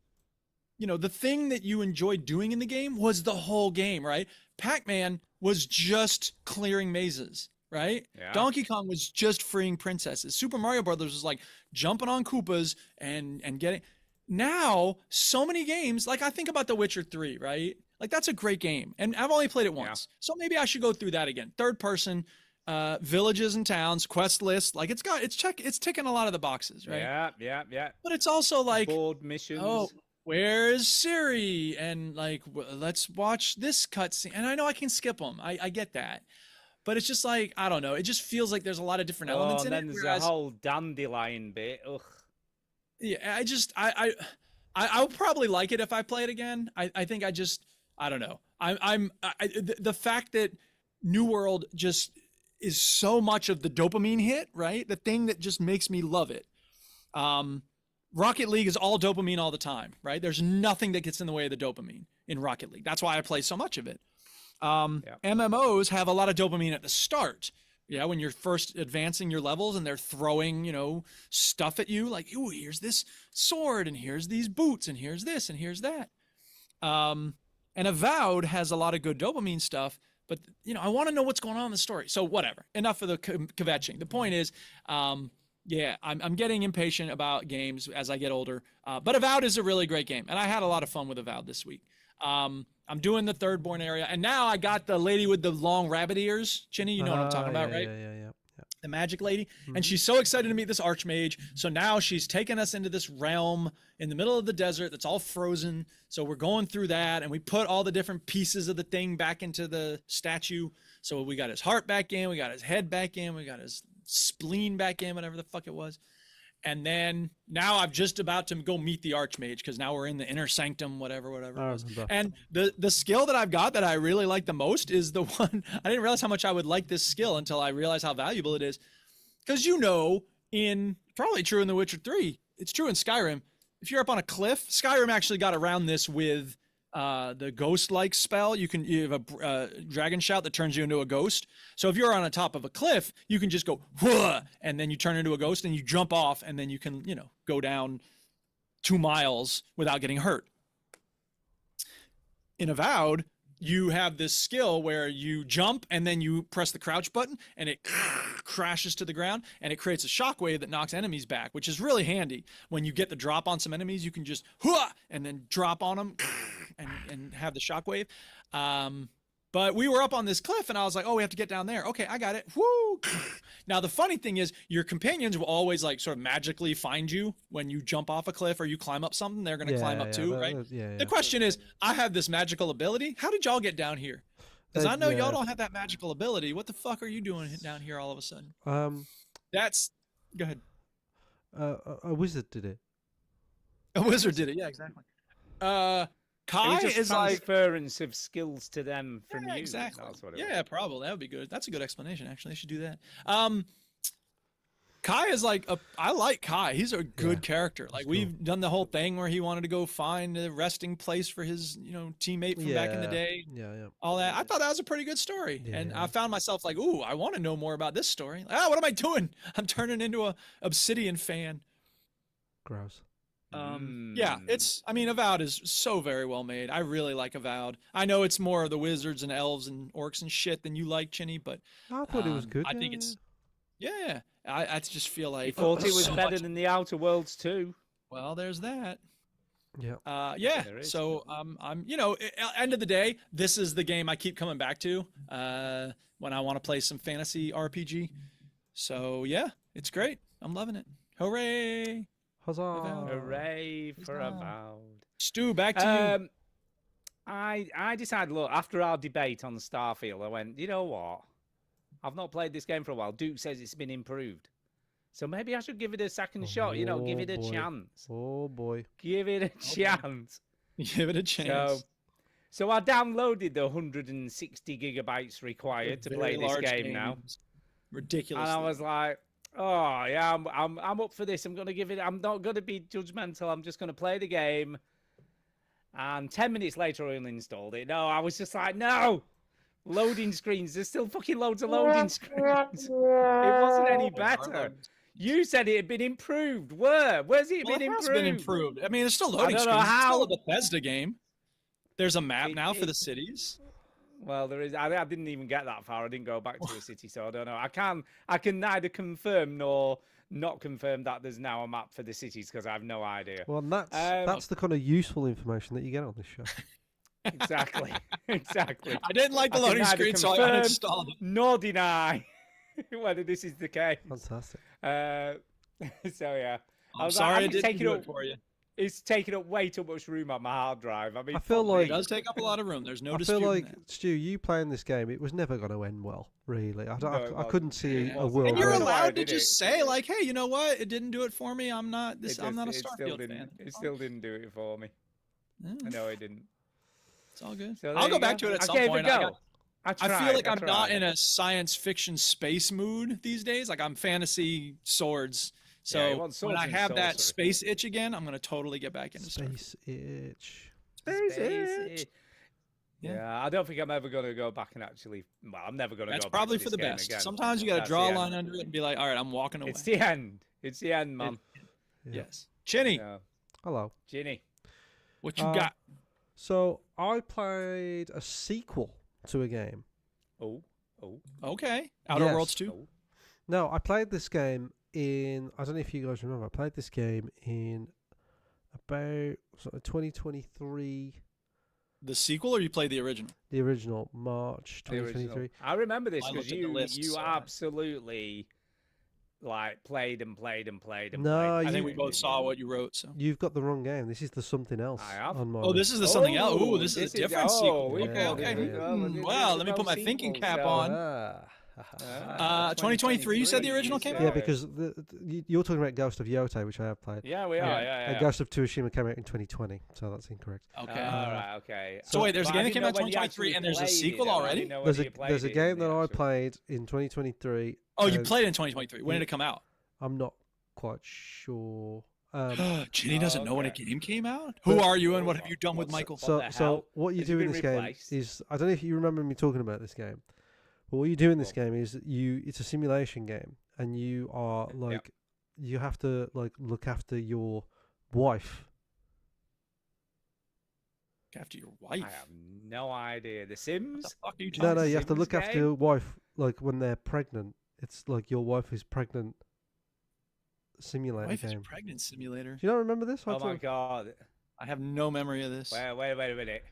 you know, the thing that you enjoyed doing in the game was the whole game, right? Pac-Man was just clearing mazes, right? Yeah. Donkey Kong was just freeing princesses. Super Mario Brothers was like jumping on Koopas and getting. Now, so many games, like I think about The Witcher 3, right? Like that's a great game, and I've only played it once, so maybe I should go through that again. Third person, villages and towns, quest list, like it's ticking a lot of the boxes, right? Yeah. But it's also like board missions. Oh, where's Siri? And like, let's watch this cutscene. And I know I can skip them. I get that, but it's just like I don't know. It just feels like there's a lot of different elements in and it. then there's a whole dandelion bit. Ugh. Yeah, I'll probably like it if I play it again. I think I don't know. The fact that New World just is so much of the dopamine hit, right? The thing that just makes me love it. Rocket League is all dopamine all the time, right? There's nothing that gets in the way of the dopamine in Rocket League. That's why I play so much of it. MMOs have a lot of dopamine at the start. Yeah, when you're first advancing your levels and they're throwing, you know, stuff at you like, ooh, here's this sword and here's these boots and here's this and here's that. And Avowed has a lot of good dopamine stuff, but you know, I want to know what's going on in the story. So whatever, enough of the kvetching. The point is, yeah, I'm getting impatient about games as I get older. But Avowed is a really great game, and I had a lot of fun with Avowed this week. I'm doing the Thirdborn area, and now I got the lady with the long rabbit ears. Chinny, you know what I'm talking about, right? Yeah. The magic lady. And she's so excited to meet this archmage. So now she's taking us into this realm in the middle of the desert that's all frozen. So we're going through that, and we put all the different pieces of the thing back into the statue. So we got his heart back in, we got his head back in, we got his spleen back in, whatever the fuck it was. And then now I'm just about to go meet the archmage because now we're in the inner sanctum, whatever it was. And the skill that I've got that I really like the most is the one, I didn't realize how much I would like this skill until I realized how valuable it is. Because you know, probably true in The Witcher 3, it's true in Skyrim. If you're up on a cliff, Skyrim actually got around this with the ghost-like spell. You have a dragon shout that turns you into a ghost. So if you're on the top of a cliff, you can just go whoa, and then you turn into a ghost and you jump off, and then you can, you know, go down 2 miles without getting hurt. In Avowed, you have this skill where you jump and then you press the crouch button and it crashes to the ground and it creates a shockwave that knocks enemies back, which is really handy. When you get the drop on some enemies, you can just and then drop on them and have the shockwave. But we were up on this cliff and I was like, oh, we have to get down there. Okay, I got it. Woo! Now, the funny thing is your companions will always like sort of magically find you when you jump off a cliff or you climb up something. They're going to climb up too, right? The question is, I have this magical ability. How did y'all get down here? Because I know y'all don't have that magical ability. What the fuck are you doing down here all of a sudden? Go ahead. A wizard did it. A wizard did it. Yeah, exactly. Kai is like transference of skills to them from you. Exactly. That's what yeah, probably that would be good. That's a good explanation. Actually, I should do that. Kai is like I like Kai. He's a good character. Like we've done the whole thing where he wanted to go find a resting place for his, you know, teammate from back in the day. Yeah. All that. I thought that was a pretty good story, and I found myself like, ooh, I want to know more about this story. What am I doing? I'm turning into a Obsidian fan. Gross. Yeah, Avowed is so very well made. I really like Avowed. I know it's more of the wizards and elves and orcs and shit than you like, Chinny, but I thought it was good. I think it's I just feel like you thought it was better than the Outer Worlds too. Well, there's that. Yeah. Yeah. So I'm end of the day, this is the game I keep coming back to when I want to play some fantasy RPG. So yeah, it's great. I'm loving it. Hooray! Huzzah! Hooray for Avowed. Stu, back to you. I decided, look, after our debate on Starfield, I went, you know what? I've not played this game for a while. Duke says it's been improved. So maybe I should give it a second shot, give it a chance. Oh, boy. Give it a chance. Give it a chance. So I downloaded the 160 gigabytes required to play this game now. Ridiculous. And I was like, oh yeah, I'm up for this. I'm gonna give it. I'm not gonna be judgmental. I'm just gonna play the game. And 10 minutes later, I uninstalled it. No, I was just like, no, Loading screens. There's still fucking loads of loading screens. It wasn't any better. You said it had been improved. Where's it Well, been it has improved? been improved. I mean, there's still loading don't know screens. It's still how. a Bethesda game. There's a map It- now for it- the cities. Well, there is. I didn't even get that far. I didn't go back to a city, so I don't know. I can neither confirm nor not confirm that there's now a map for the cities because I have no idea. Well, and that's the kind of useful information that you get on this show. Exactly. Exactly. I didn't like the I can loading neither screen, so I confirm uninstalled it. nor deny whether this is the case. Fantastic. So yeah, I'm was sorry I it's didn't taking do up, it for you. It's taking up way too much room on my hard drive. I mean, I feel fuck like- It me. does take up a lot of room. There's no I dispute. feel like, in that. Stu, you playing this game, it was never going to end well, really. I No, it I couldn't wasn't. see It a wasn't. world And you're I where don't know why I allowed to did just it. say, like, hey, you know what? It didn't do it for me. I'm not It I'm not a still Starfield didn't. fan. It still didn't do it for me. Yeah, I know it didn't. it's all good. So I'll there go you back to it at I some gave point. It a I go. got- I I feel tried, like I I'm not tried. in a science fiction space mood these days. Like I'm fantasy swords. So Yeah, you want when swords I and have that sorcery. space itch again, I'm gonna totally get back into Starfield. space itch. Space. Yeah. Yeah, I don't think I'm ever going to go back and actually. Well, I'm never going to That's go back probably to for this the game best. again. Sometimes you got to That's draw the a line end. under it and be like, all right, I'm walking away. It's the end. It's the end, man. Yeah. Yes. Chinny, Yeah. Hello. Ginny. what you Uh, got? So I played a sequel to a game. Oh. Okay. Outer yes. Worlds 2. Oh. No, I played this game in. I don't know if you guys remember. I played this game in about sort of 2023. The sequel, or you played the original? The original March The original. 2023. I remember this I because looked at the list, you so- absolutely like played and played and played and No, played. I think you- we both saw what you wrote. So. You've got the wrong game. This is the something else. I have. On my Oh, this is the something else. Ooh, Oh, this is this a is- different oh, sequel. we Okay, called okay. it- Well, let me put my thinking cap on. 2023, you said the original came out? Yeah, because you're talking about Ghost of Yotei, which I have played. Yeah, we are. Yeah. Yeah. And Ghost of Tsushima came out in 2020, so that's incorrect. Okay. All right. Okay. So wait, there's a But I game that didn't came out know when you 2023 actually and there's a played it, sequel though. I already? didn't know There's whether a you played there's a it game in that the I actual- played in 2023. Oh, you and played it in 2023. When did it come out? I'm not quite sure. Ginny doesn't know when a okay. game came out. Who are you and what have you done with What's Michael? What So the so hell? what you Has it do in been this game replaced? is, I don't know if you remember me talking about this game, but what you do in this game is it's a simulation game, and you are like you have to like look after your wife. After your wife. I have no idea. The Sims? What the fuck are you No, talking no, you have to Sims look after game? your wife like when they're pregnant. It's like your wife is pregnant. Simulator Wife is game. pregnant simulator. Do you not remember this? I Oh my thought- god. I have no memory of this. Wait a minute.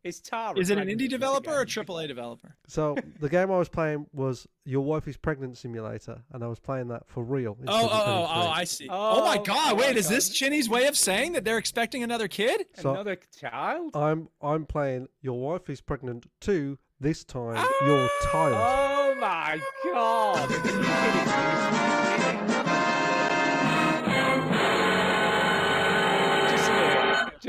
It's Tara. Is it an pregnant indie in this developer or a game? AAA developer? So the game I was playing was Your Wife is Pregnant Simulator, and I was playing that for real. in Oh, 2023. I see. Oh, my Oh, God! oh Wait, my is this God. Chinny's way of saying that they're expecting another kid? So- Another child? I'm playing Your Wife is Pregnant 2. This time you're tired. Oh my god! Are you kidding me? Just a minute.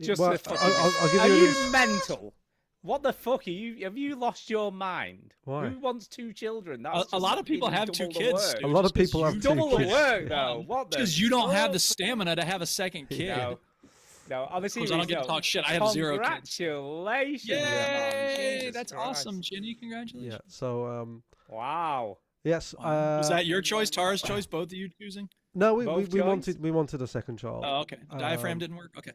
Just Well, a fucking I'll give Are you. you mental? What the fuck are you? Have you lost your mind? Why? Who wants two children? A lot of people have two kids. A lot of people have two Double the kids. work though. What the? Because you don't have the fuck? stamina to have a second kid. No. No, honestly, Because I don't get to talk shit. I have 0 kids. Congratulations! Yay! man. Jesus That's Christ. awesome, Chinny. Congratulations. Yeah. So Wow. yes. Was that your choice, Tara's choice? Both of you choosing? No, we Both wanted a second child. Oh, okay. The diaphragm Um, didn't work. Okay.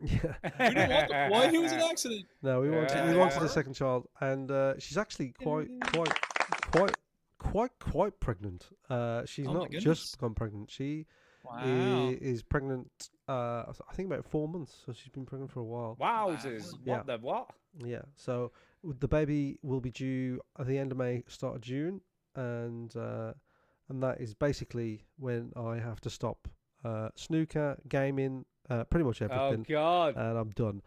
Yeah. You didn't want the boy. He was an accident. No, we wanted a second child, and she's actually quite pregnant. She's Oh my not goodness. just become pregnant. She Wow. is pregnant. I think about 4 months, so she's been pregnant for a while. Wowzers! Yeah. What the what? Yeah. So the baby will be due at the end of May, start of June, and that is basically when I have to stop snooker, gaming, pretty much Oh everything, god! and I'm done.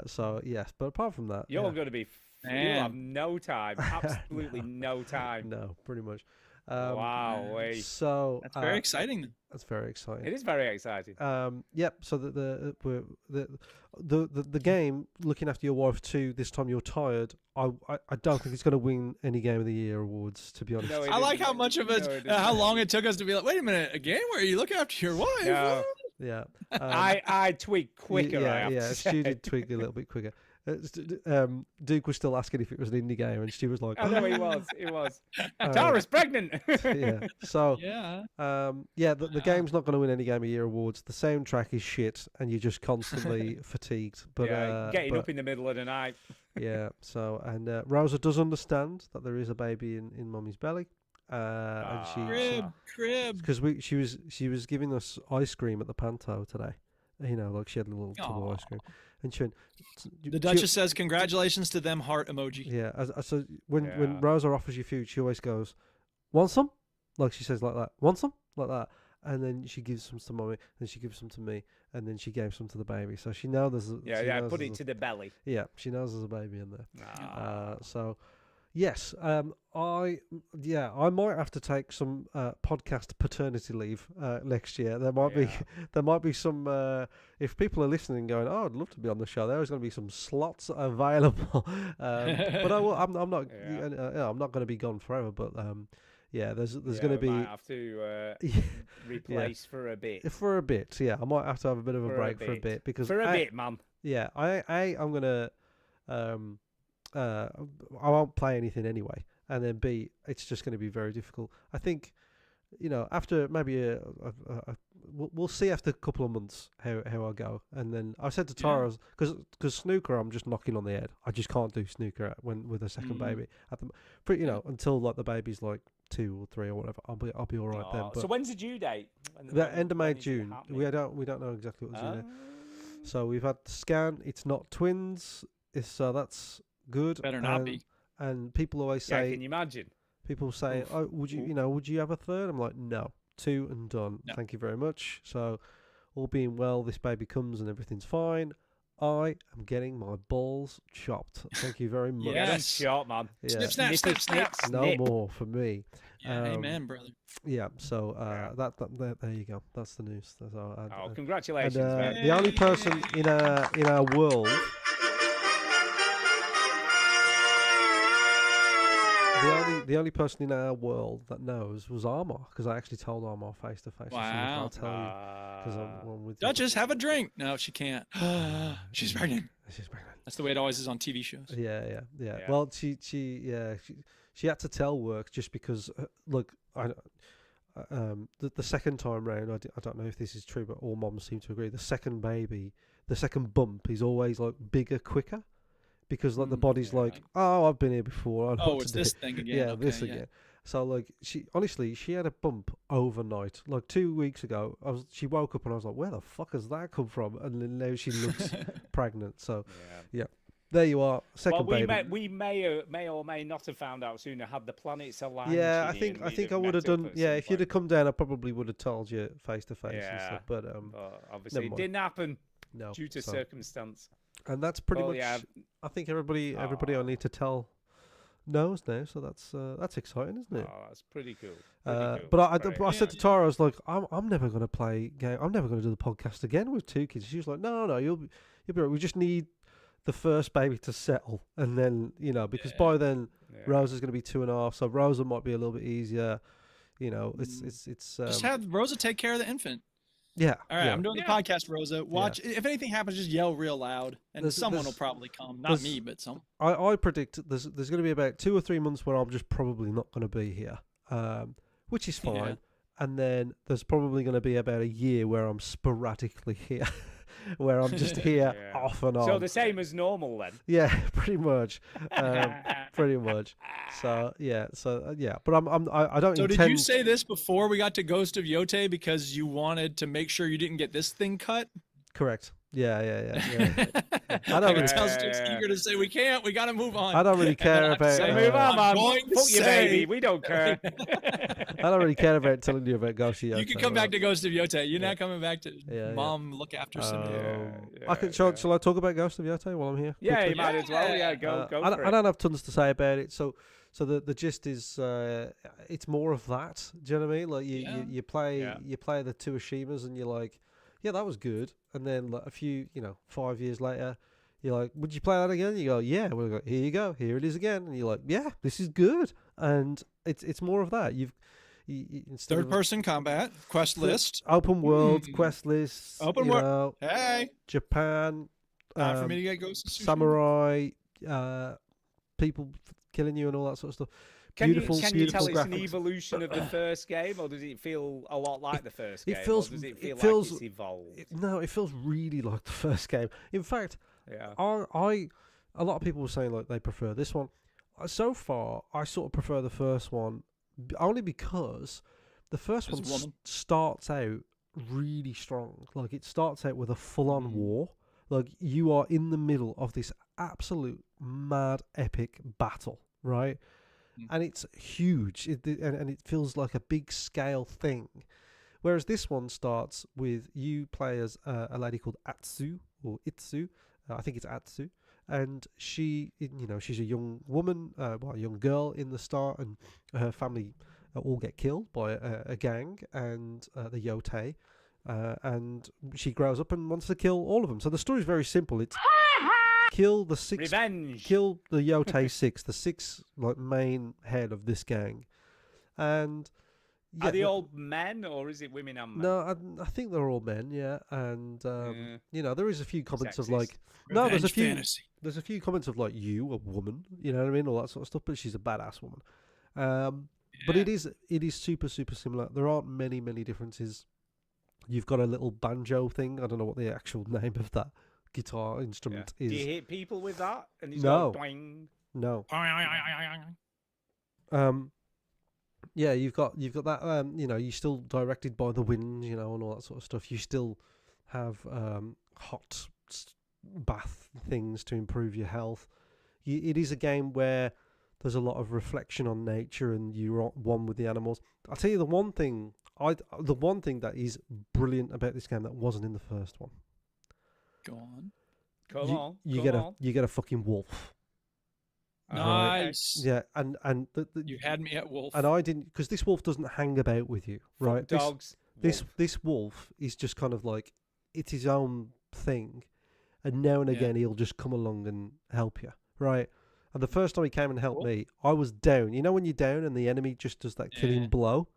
So yes, but apart from that, You're yeah. going to be. You'll Man. have no time. Absolutely no time. No, pretty much. Wow. Wait. So That's very exciting. Then. that's very exciting. It is very exciting. Yep. So the game, looking after your wife too. This time you're tired. I don't think it's going to win any Game of the Year awards. To be honest. No, it I like isn't. how much of it, No, it how isn't. long it took us to be like, wait a minute, a game where you look after your wife? No. Yeah. I tweak quicker. I Yeah. have Yeah. to Stu say. did tweak a little bit quicker. Duke was still asking if it was an indie game, and she was like, I know he was. He was. Tara's pregnant. yeah. So Yeah. The game's not going to win any Game of the Year awards. The soundtrack is shit, and you're just constantly fatigued. But getting up in the middle of the night. yeah. So Rosa does understand that there is a baby in Mummy's belly, and Crib. because she was giving us ice cream at the Panto today. You know, like she had a little tub of ice cream, and she went. The Duchess says, "Congratulations to them." Heart emoji. Yeah. So when Rosa offers you food, she always goes, "Want some?" Like she says like that. "Want some?" Like that. And then she gives some to Mummy, and she gives some to me, and then she gave some to the baby. So she knows there's Put it to the belly. Yeah, she knows there's a baby in there. So yes, I might have to take some podcast paternity leave next year. There might be some if people are listening going, oh, I'd love to be on the show. There's going to be some slots available, but I'm not. I'm not going to be gone forever, but. There's going to be. Might have to replace for a bit. For a bit, yeah. I might have to have a bit of a break for a bit because bit, man. Yeah, I'm gonna. I won't play anything anyway, and then B, it's just going to be very difficult. I think, after maybe we'll see after a couple of months how I go, and then I said to Tara because snooker I'm just knocking on the head. I just can't do snooker with a second baby until like the baby's like 2 or 3 or whatever. I'll be all right then. But so when's the due date? The end of May, June. We don't know exactly what the due date. So we've had the scan. It's not twins. So that's good. Better not be. And people always say, can you imagine? People say, "Oh, would you have a third?" I'm like, "No, 2 and done. No. Thank you very much." So, all being well, this baby comes and everything's fine. I am getting my balls chopped. Thank you very much. Yes, shot, man. Yeah. Snip, snap. No more for me. Yeah, amen, brother. Yeah. So there you go. That's the news. So, congratulations, man. The only person in our world. The only person in our world that knows was Armor, because I actually told Armor face to face. Wow. I'll tell you because I'm with Duchess, have a drink. No, she can't. She's pregnant. She's pregnant. That's the way it always is on TV shows. Yeah. Well, she had to tell work just because look, the second time round, I don't know if this is true, but all moms seem to agree. The second bump is always like bigger, quicker. Because like the body's like, oh, I've been here before. It's this thing again. Yeah, this again. So like she had a bump overnight. Like 2 weeks ago, she woke up and I was like, where the fuck has that come from? And then now she looks pregnant. So yeah, there you are, second baby. We may or may not have found out sooner had the planets aligned. Yeah, I think I would have done. Yeah, if you'd have come down, I probably would have told you face to face and stuff. But obviously it didn't happen. No, due to circumstance. And that's pretty much. Yeah. I think everybody I need to tell knows now. So that's exciting, isn't it? Oh, that's pretty cool. But I said to Tara, I was like, I'm never going to play game. I'm never going to do the podcast again with 2 kids. She was like, no, you'll be right. We just need the first baby to settle, and then because by then Rosa's going to be 2.5, so Rosa might be a little bit easier. It's just have Rosa take care of the infant. Yeah. All right, I'm doing the podcast, Rosa. Watch. If anything happens, just yell real loud, and someone will probably come. Not me, but some. I predict there's going to be about 2 or 3 months where I'm just probably not going to be here, which is fine. Yeah. And then there's probably going to be about a year where I'm sporadically here, where I'm just here off and on. So the same as normal then? Yeah, pretty much. Pretty much. So yeah. But I don't. So intend... did you say this before we got to Ghost of Yote because you wanted to make sure you didn't get this thing cut? Correct. Yeah. I don't really tell Stu's eager to say we can't. We got to move on. I don't really care about. Say move on, man. Fuck your baby. We don't care. I don't really care about telling you about Ghost of Yote. You can come back to Ghost of Yote. You're not coming back to Mom. Look after Simba. Shall I talk about Ghost of Yote while I'm here? Yeah, quickly? you might as well. Yeah, go for it. I don't have tons to say about it. So the gist is, it's more of that. Do you know what I mean? Like you play the 2 Ashimas and you're like, yeah, that was good. And then like, a few, 5 years later, you're like, would you play that again? You go, yeah. We'll go, here you go. Here it is again. And you're like, yeah, this is good. And it's more of that. Third person combat, quest list. Open world, quest list. Open world. Hey. Japan. For me to get Ghost of Tsushima. samurai, people killing you and all that sort of stuff. Can Beautiful, you tell beautiful it's an graphics. evolution of the first game, or does it feel a lot like the first it game? feels- or does it it feel feels- like it's evolved? No, it feels really like the first game. In fact, Yeah. a lot of people were saying like they prefer this one. So far, I sort of prefer the first one, only because the first There's one a woman. starts out really strong. Like it starts out with a full-on Mm. war. Like you are in the middle of this absolute mad epic battle, right? Mm. And it's huge, and it feels like a big scale thing. Whereas this one starts with you play as a lady called Atsu or Itsu. I think it's Atsu, and she's a young woman, a young girl in the start, and her family all get killed by a gang and the Yotei, and she grows up and wants to kill all of them. So the story is very simple. It's kill the six, Revenge. kill the Yotei six, the six like main head of this gang, and. Are they all men, or is it women and men? No, I think they're all men, yeah, and there is a few comments of Sexist. like, no, there's a Revenge few, fantasy. there's a few comments of like you, a woman, you know what I mean, all that sort of stuff. But she's a badass woman. But Yeah. it is super similar. There aren't many differences. You've got a little banjo thing. I don't know what the actual name of that guitar Yeah. instrument Do you is. hit people with that? And he's No. got boing. No. Yeah, you've got that. You're still directed by the wind, and all that sort of stuff. You still have hot bath things to improve your health. It is a game where there's a lot of reflection on nature, and you're one with the animals. I'll tell you the one thing that is brilliant about this game that wasn't in the first one. Go on. You get a fucking wolf. Nice. Yeah, and You had me at wolf. and I didn't, because this wolf doesn't hang about with you, right? Dogs. This wolf is just kind of like, it's his own thing, and now and Yeah. again he'll just come along and help you, right? And the first time he came and helped me, I was down. You know when you're down and the enemy just does that killing Yeah. blow?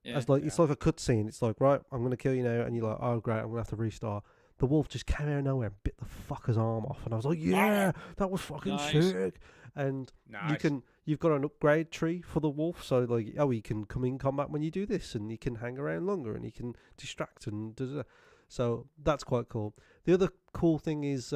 Yeah. It's like a cutscene. It's like, right, I'm gonna kill you now, and you're like, oh great, I'm gonna have to restart. The wolf just came out of nowhere and bit the fucker's arm off, and I was like, yeah, that was fucking Nice. sick. And Nice. you've got an upgrade tree for the wolf, so like, he can come in combat when you do this, and he can hang around longer, and he can distract, and so that's quite cool. The other cool thing is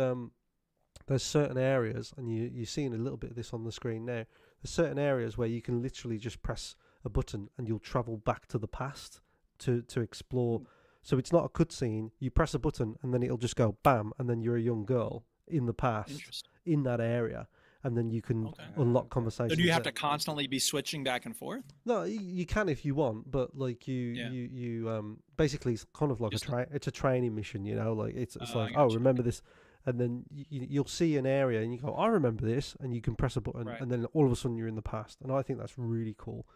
there's certain areas, and you're seeing a little bit of this on the screen now. There's certain areas where you can literally just press a button and you'll travel back to the past to explore. So it's not a cutscene. You press a button and then it'll just go bam, and then you're a young girl in the past Interesting. in that area, and then you can Okay. unlock conversations. So do you have to there. constantly be switching back and forth? No, you can if you want, but like Yeah. you basically it's kind of like Just it's a training mission, like it's I like, gotcha. remember this, and then you'll see an area and you go, I remember this, and you can press a button, Right. and then all of a sudden you're in the past, and I think that's really cool,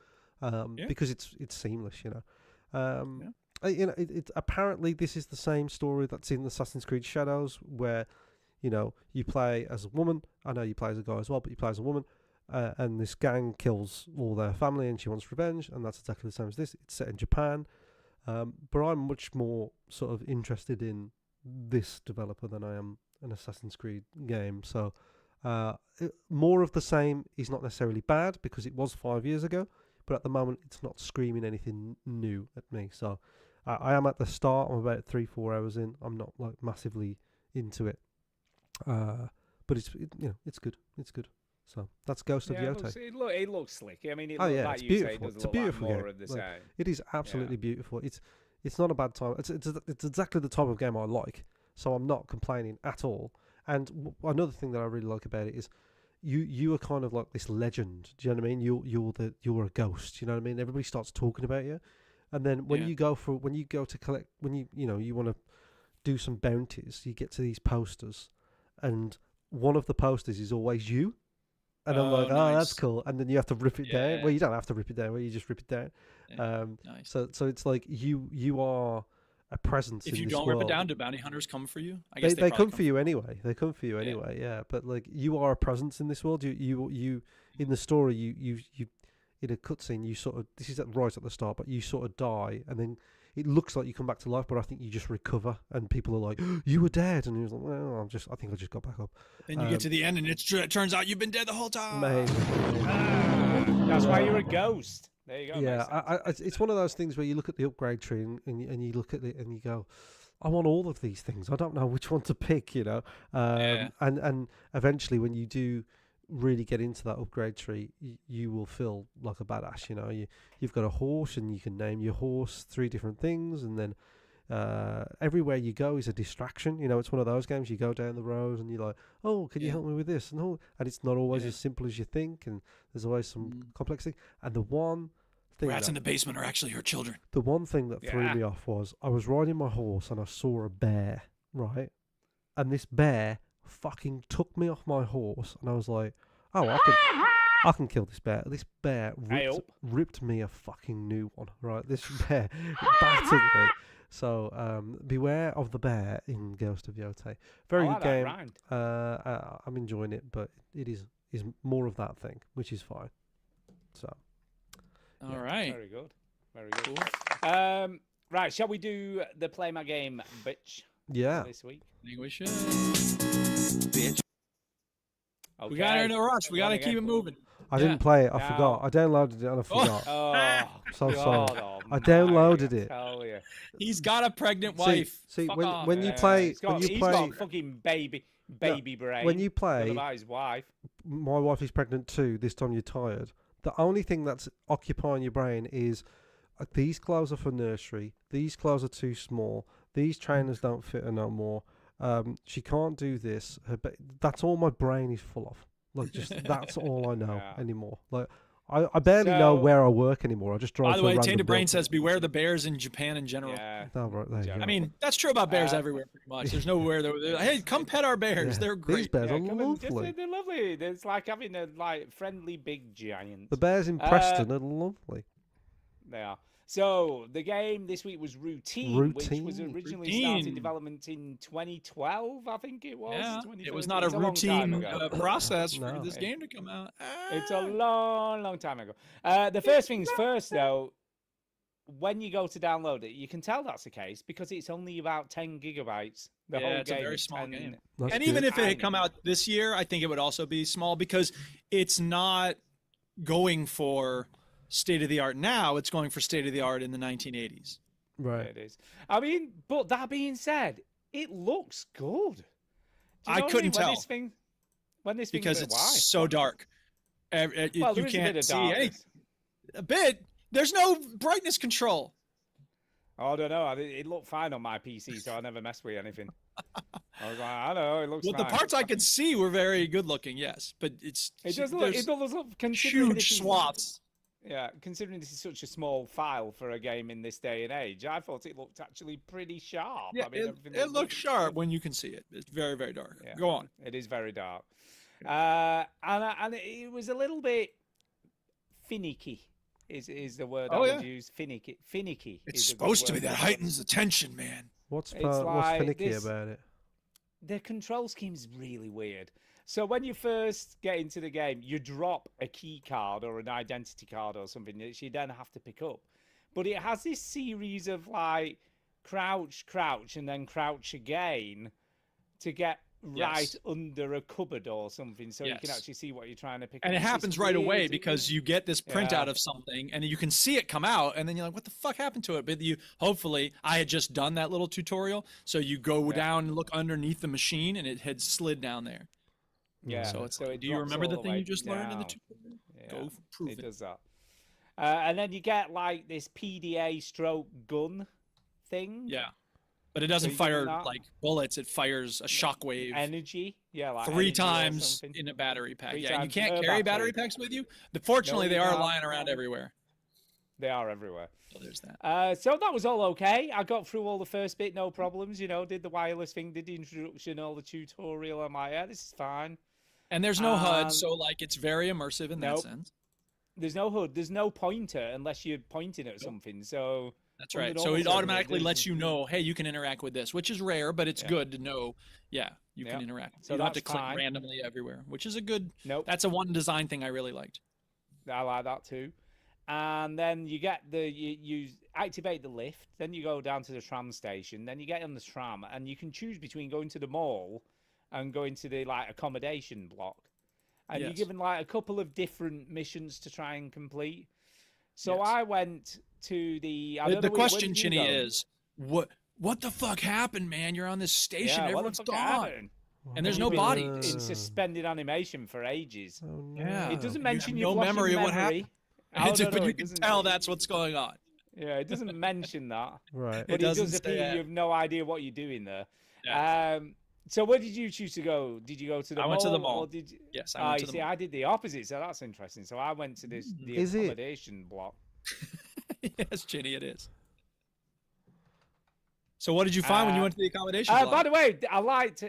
Yeah. because it's seamless, Yeah. It apparently this is the same story that's in Assassin's Creed Shadows, where you play as a woman. I know you play as a guy as well, but you play as a woman, and this gang kills all their family, and she wants revenge, and that's exactly the same as this. It's set in Japan, but I'm much more sort of interested in this developer than I am an Assassin's Creed game. So more of the same is not necessarily bad, because it was 5 years ago, but at the moment it's not screaming anything new at me. So I am at the start. I'm about 3-4 hours in. I'm not like massively into it, but it's good. It's good. So that's Ghost of Yotei. It looks slick. I mean, Oh, yeah, like it's you say, beautiful. it does It's a look like beautiful more game. of the Like, same. It is absolutely beautiful. It's not a bad time. It's exactly the type of game I like. So I'm not complaining at all. And another thing that I really like about it is you are kind of like this legend. Do you know what I mean? You're a ghost. You know what I mean? Everybody starts talking about you, and then when you go to collect, when you want to do some bounties, you get to these posters, and one of the posters is always you. And I'm like, nice. that's cool. And then you have to rip it down. Yeah. Well, you don't have to rip it down. Well, you just rip it down. Yeah. Nice. So it's like you are a presence. If in you this don't world. rip it down, do bounty hunters come for you? I guess They probably come for you anyway. They come for you Yeah. anyway. Yeah. But like, you are a presence in this world. You in the story. You in a cutscene. You sort of, this is right at the start, but you sort of die, and then it looks like you come back to life, but I think you just recover, and people are like, "You were dead," and you're like, "Well, I think I just got back up." Then you get to the end, and it turns out you've been dead the whole time. Maybe. That's why you're a ghost. There you go. Yeah, it's one of those things where you look at the upgrade tree and you look at it and you go, I want all of these things. I don't know which one to pick, you know. And eventually, when you do really get into that upgrade tree, you will feel like a badass. You know, you've got a horse and you can name your horse 3 different things, and then everywhere you go is a distraction. You know, it's one of those games. You go down the road and you're like, oh, can you help me with this? And it's not always as simple as you think, and there's always some complexity. And the one thing rats in the basement are actually her children. The one thing that threw me off was I was riding my horse and I saw a bear, right? And this bear fucking took me off my horse, and I was like, oh, I can kill this bear. This bear ripped me a fucking new one, right? This bear battered me. So beware of the bear in Ghost of Yotei. Very good game. I'm enjoying it, but it is more of that thing, which is fine. So. All right. Very good. Very good. Right, shall we do the Play My Game, bitch? Yeah. This week? I think we should. Bitch. Okay. We got her in a rush. We got to keep it moving. I didn't play it. I forgot. I downloaded it and I forgot. Oh, so sorry. I downloaded it. He's got a pregnant wife. See, when you play, he's got fucking baby brain. When you play, about his wife. My wife is pregnant too. This time you're tired. The only thing that's occupying your brain is these clothes are for nursery. These clothes are too small. These trainers don't fit her no more. She can't do this. That's all my brain is full of. Like, just that's all I know anymore. Like, I barely know where I work anymore. I just drive. By the way, Tainted Brain says, "Beware the bears in Japan in general." Yeah. Oh, right, there you go. I mean, that's true about bears everywhere, pretty much. There's nowhere hey, come pet our bears. Yeah. They're great. These bears are lovely. They're lovely. It's like having a friendly big giant. The bears in Preston are lovely. They are. So the game this week was Routine. Which was originally started development in 2012, I think it was. Yeah, it was not a routine process for this game to come out. It's a long, long time ago. The first things first, though, when you go to download it, you can tell that's the case because it's only about 10 gigabytes. The whole it's game a very small game. That's and good. even if it had come out this year, I think it would also be small because it's not going for state of the art now. It's going for state of the art in the 1980s. Right. It is. I mean, but that being said, it looks good. I couldn't tell When this because thing, it's so dark. You can't see anything. A bit. There's no brightness control. I don't know. It looked fine on my PC, so I never messed with anything. I was like, I know it looks. Well, fine. the parts I could see were very good looking, yes, but it does look huge swaths. Yeah, considering this is such a small file for a game in this day and age, I thought it looked actually pretty sharp. Yeah, I mean, it looks sharp when you can see it. It's very, very dark. Yeah, Go on. It is very dark. And it was a little bit finicky, is the word I would use. Finicky. It's supposed to be. That heightens the tension, man. What's finicky about it? The control scheme is really weird. So when you first get into the game, you drop a key card or an identity card or something that you then have to pick up. But it has this series of like crouch, and then crouch again to get right under a cupboard or something so you can actually see what you're trying to pick up. And it happens right away because you get this printout of something and you can see it come out and then you're like, what the fuck happened to it? But hopefully I had just done that little tutorial. So you go down and look underneath the machine and it had slid down there. Yeah. So do you remember the thing you just learned in the tutorial? Yeah, Go prove it. It does that. And then you get like this PDA stroke gun thing. Yeah. But it doesn't fire like bullets. It fires a shockwave. Energy. Yeah. Like 3 times in a battery pack. And you can't carry battery packs with you. Fortunately, they are lying around everywhere. They are everywhere. So there's that. So that was all okay. I got through all the first bit, no problems. Did the wireless thing, did the introduction, all the tutorial. I'm like, yeah, this is fine. And there's no HUD, so like it's very immersive in that sense. There's no HUD. There's no pointer unless you're pointing at something. So that's right. So it automatically lets you know, hey, you can interact with this, which is rare, but it's good to know. Yeah, you can interact. So you don't have to click randomly everywhere, which is a good. That's a one design thing I really liked. I like that too. and then you get you activate the lift, then you go down to the tram station, then you get on the tram, and you can choose between going to the mall and going to the like accommodation block, and you're Yes. given like a couple of different missions to try and complete. So Yes. I went to the. I The don't know, where question, did you Chinny, go? is what the fuck happened, man? You're on this station, Yeah, what the everyone's fuck gone, happened? and there's And no you've been bodies. in suspended animation for ages. Oh, no. Yeah. It doesn't You mention have you've no lost your memory of what memory. happened. Oh, no, But no, you it can doesn't- tell that's what's going on. Yeah, it doesn't mention that. Right. It But it doesn't does say appear that. you have no idea what you're doing there. Yes. So where did you choose to go? Did you go to the I mall? went to the mall. Or did you... Yes, I went to you the see, mall. I did the opposite, so that's interesting. So I went to the Is it? accommodation block. Yes, Chinny, it is. So what did you find when you went to the accommodation By block? the way, I liked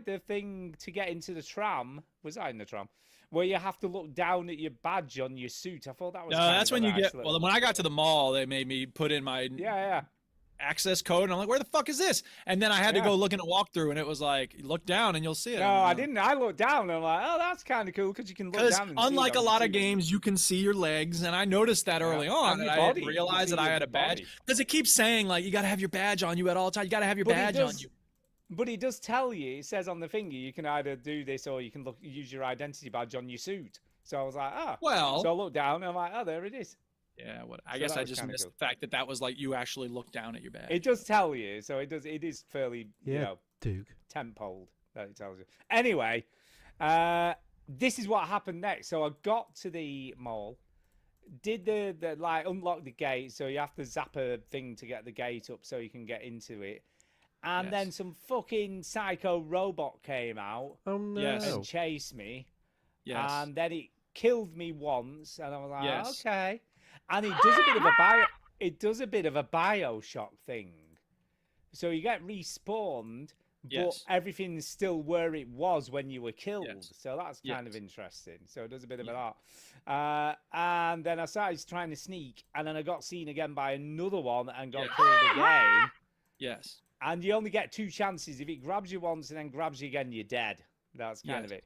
the thing to get into the tram. Was I in the tram? Where you have to look down at your badge on your suit. I thought that was. No, kind that's of a when you nice get. little- Well, when I got to the mall, they made me put in my Yeah. access code, and I'm like, "Where the fuck is this?" And then I had to Yeah. go look in a walkthrough, and it was like, "Look down, and you'll see it." No, I didn't. I looked down and I'm like, oh, that's kind of cool because you can look Because down. And see unlike it a on lot your of suit. games, you can see your legs, and I noticed that early Yeah. on, And and your I body. didn't You realize see that I your had a badge body. because it keeps saying like you got to have your badge on you at all times. You got to have your But it badge on does- you. But it does tell you. It says on the finger you can either do this or you can use your identity badge on your suit. So I was like, ah. Well, So I looked down and I'm like, oh, there it is. yeah. What? I So guess that I was just kinda missed cool. the fact that that was like you actually looked down at your badge. It does tell you. So it does. It is fairly, Yeah. you know, Duke. tenfold that it tells you. Anyway, this is what happened next. So I got to the mall, did the like unlock the gate. So you have to zap a thing to get the gate up so you can get into it. And then Yes. some fucking psycho robot came out Oh no. Yes. and chased me. Yes. And then it killed me once, and I was like, Yes. okay. And it does a bit of a BioShock thing. So you get respawned, Yes. but everything's still where it was when you were killed. Yes. So that's kind of Yes. interesting. So it does a bit of that. And then I started trying to sneak, and then I got seen again by another one and got Yeah. killed again. Yes. And you only get 2 chances. If it grabs you once and then grabs you again, you're dead. That's kind of it.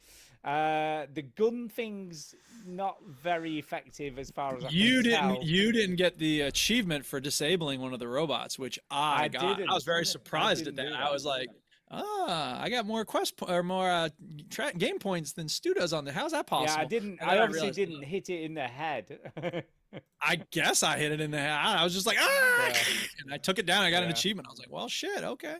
The gun thing's not very effective as far as I You can tell. didn't get the achievement for disabling one of the robots, which I got. didn't. I was very I surprised at didn't that. do I that. was like, I got more game points than Stu does on there. How's that possible? Yeah, I didn't. And I then obviously realized, didn't hit it in the head. I guess I hit it in the head. I was just like, and I took it down. I got an Yeah. achievement. I was like, well, shit, okay,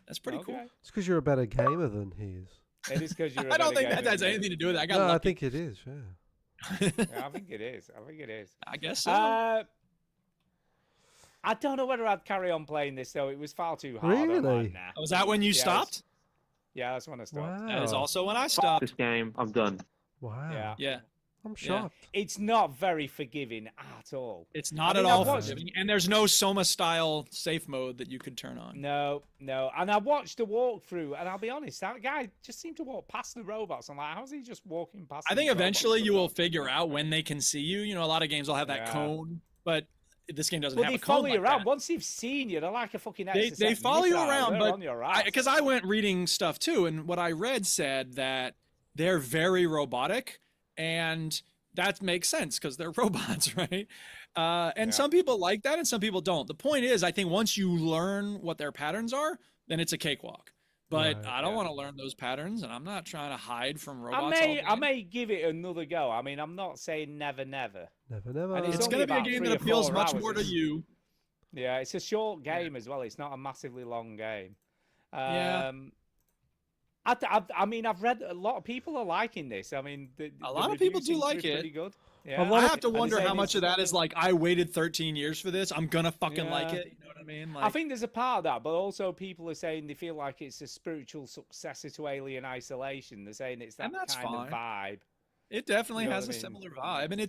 that's pretty cool. Okay. It's because you're a better gamer than he is. It is because you're. I don't think that has anything to do with it. I got No, I lucky. think it is. Yeah. Yeah, I think it is. I think it is. I guess so. I don't know whether I'd carry on playing this though. It was far too hard. I'm like, Really? nah. Was that when you Yeah, stopped? Yeah, that's when I stopped. Wow. That is also when I Fuck stopped. this game. I'm done. Wow. Yeah. Yeah, I'm Yeah. shocked. It's not very forgiving at all. it's not I at mean, all I've watched- forgiving, and there's no Soma style safe mode that you could turn on. No. And I watched the walkthrough, and I'll be honest, that guy just seemed to walk past the robots. I'm like, how's he just walking past? I think these robots eventually you will without- figure out when they can see you. You know, a lot of games will have that Yeah. cone, but this game doesn't Well, have they a cone follow you like around. that. Once they've seen you, they're like a fucking They exorcist follow you missile. around, They're but on your ass. because I went reading stuff too, and what I read said that they're very robotic, and that makes sense because they're robots, right? And Yeah. some people like that, and some people don't. The point is, I think once you learn what their patterns are, then it's a cakewalk. But Right, I don't yeah. want to learn those patterns, and I'm not trying to hide from I robots. may, all I day. may give it another go. I mean, I'm not saying never. Never, never. And It's only going to be a about game 3 that or appeals 4 much hours. more to you. Yeah, it's a short game as well. It's not a massively long game. Yeah. I mean, I've read a lot of people are liking this. I mean, A lot of people do like it. Pretty good. A Yeah. lot I of- have to And they're wonder how saying much of it's- that is like I waited 13 years for this. I'm gonna fucking like Yeah. it. You know what I mean? I think there's a part of that, but also people are saying they feel like it's a spiritual successor to Alien Isolation. They're saying it's that And that's kind fine. of vibe. it definitely You know has a what I mean? similar vibe, and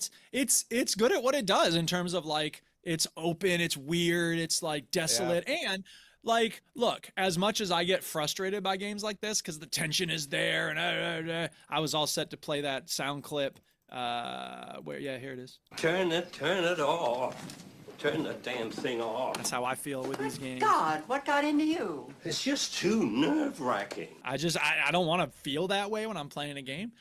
it's good at what it does in terms of like it's open, it's weird, it's like desolate, and like look, as much as I get frustrated by games like this because the tension is there, and I was all set to play that sound clip. Where here it is. Turn it off. Turn the damn thing off. That's how I feel with these games. God, what got into you? It's just too nerve-wracking. I don't want to feel that way when I'm playing a game.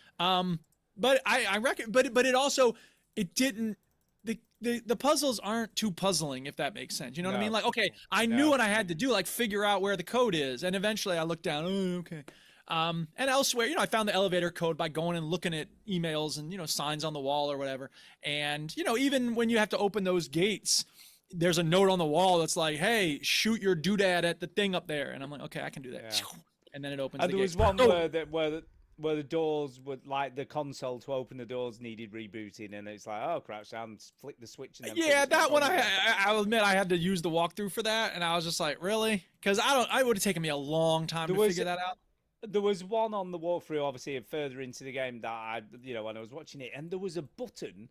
But I reckon, but it also, it didn't the puzzles aren't too puzzling, if that makes sense. You know what I No. mean? Like, okay, I No. knew what I had to do, like figure out where the code is, and eventually I looked down. Oh, okay. And elsewhere, I found the elevator code by going and looking at emails and signs on the wall or whatever. And even when you have to open those gates, there's a note on the wall that's like, "Hey, shoot your doodad at the thing up there." And I'm like, "Okay, I can do that." Yeah. And then it opens. And the there was gates. one Oh, where the doors would, like, the console to open the doors needed rebooting, and it's like, oh, crouch down, flick the switch, and then yeah, flick the that one switch. I'll admit I had to use the walkthrough for that, and I was just like, really? Because I would have taken me a long time to figure that out. There was one on the walkthrough, obviously, further into the game that when I was watching it, and there was a button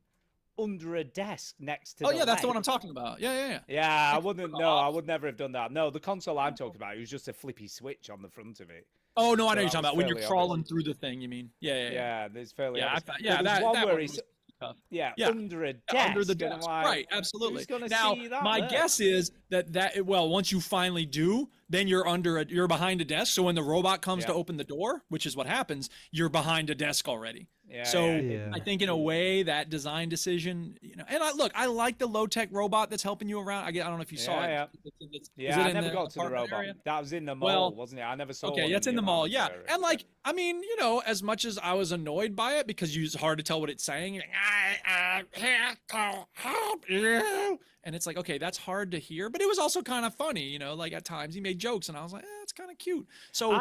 under a desk next to. Oh yeah, that's the leg. one I'm talking about. Yeah. Yeah, I wouldn't. No, I would never have done that. No, the console I'm talking about, it was just a flippy switch on the front of it. Oh no, I know So you're that talking about was when you're fairly crawling obvious. through the thing. You mean? Yeah. Yeah, there's fairly. Yeah, obvious. yeah. But there's That one one where was he's tough. yeah, Yeah, under a desk. under the and I'm desk. like, Right, absolutely. Who's gonna Now, see that my there? guess is that once you finally do, then you're behind a desk. So when the robot comes to Yeah. open the door, which is what happens, you're behind a desk already. Yeah, So Yeah. I think in a way that design decision, and I like the low tech robot that's helping you around. I don't know if you saw Yeah, it. Is Yeah, it I in never the got to the apartment robot. area? That was in the mall, Well, wasn't it? I never saw. Okay, one that's in the mall, apartment yeah. area. And like, I mean, as much as I was annoyed by it because it's hard to tell what it's saying, like, I here to help you. And it's like, okay, that's hard to hear, but it was also kind of funny, like at times he made jokes and I was like, it's kind of cute. So,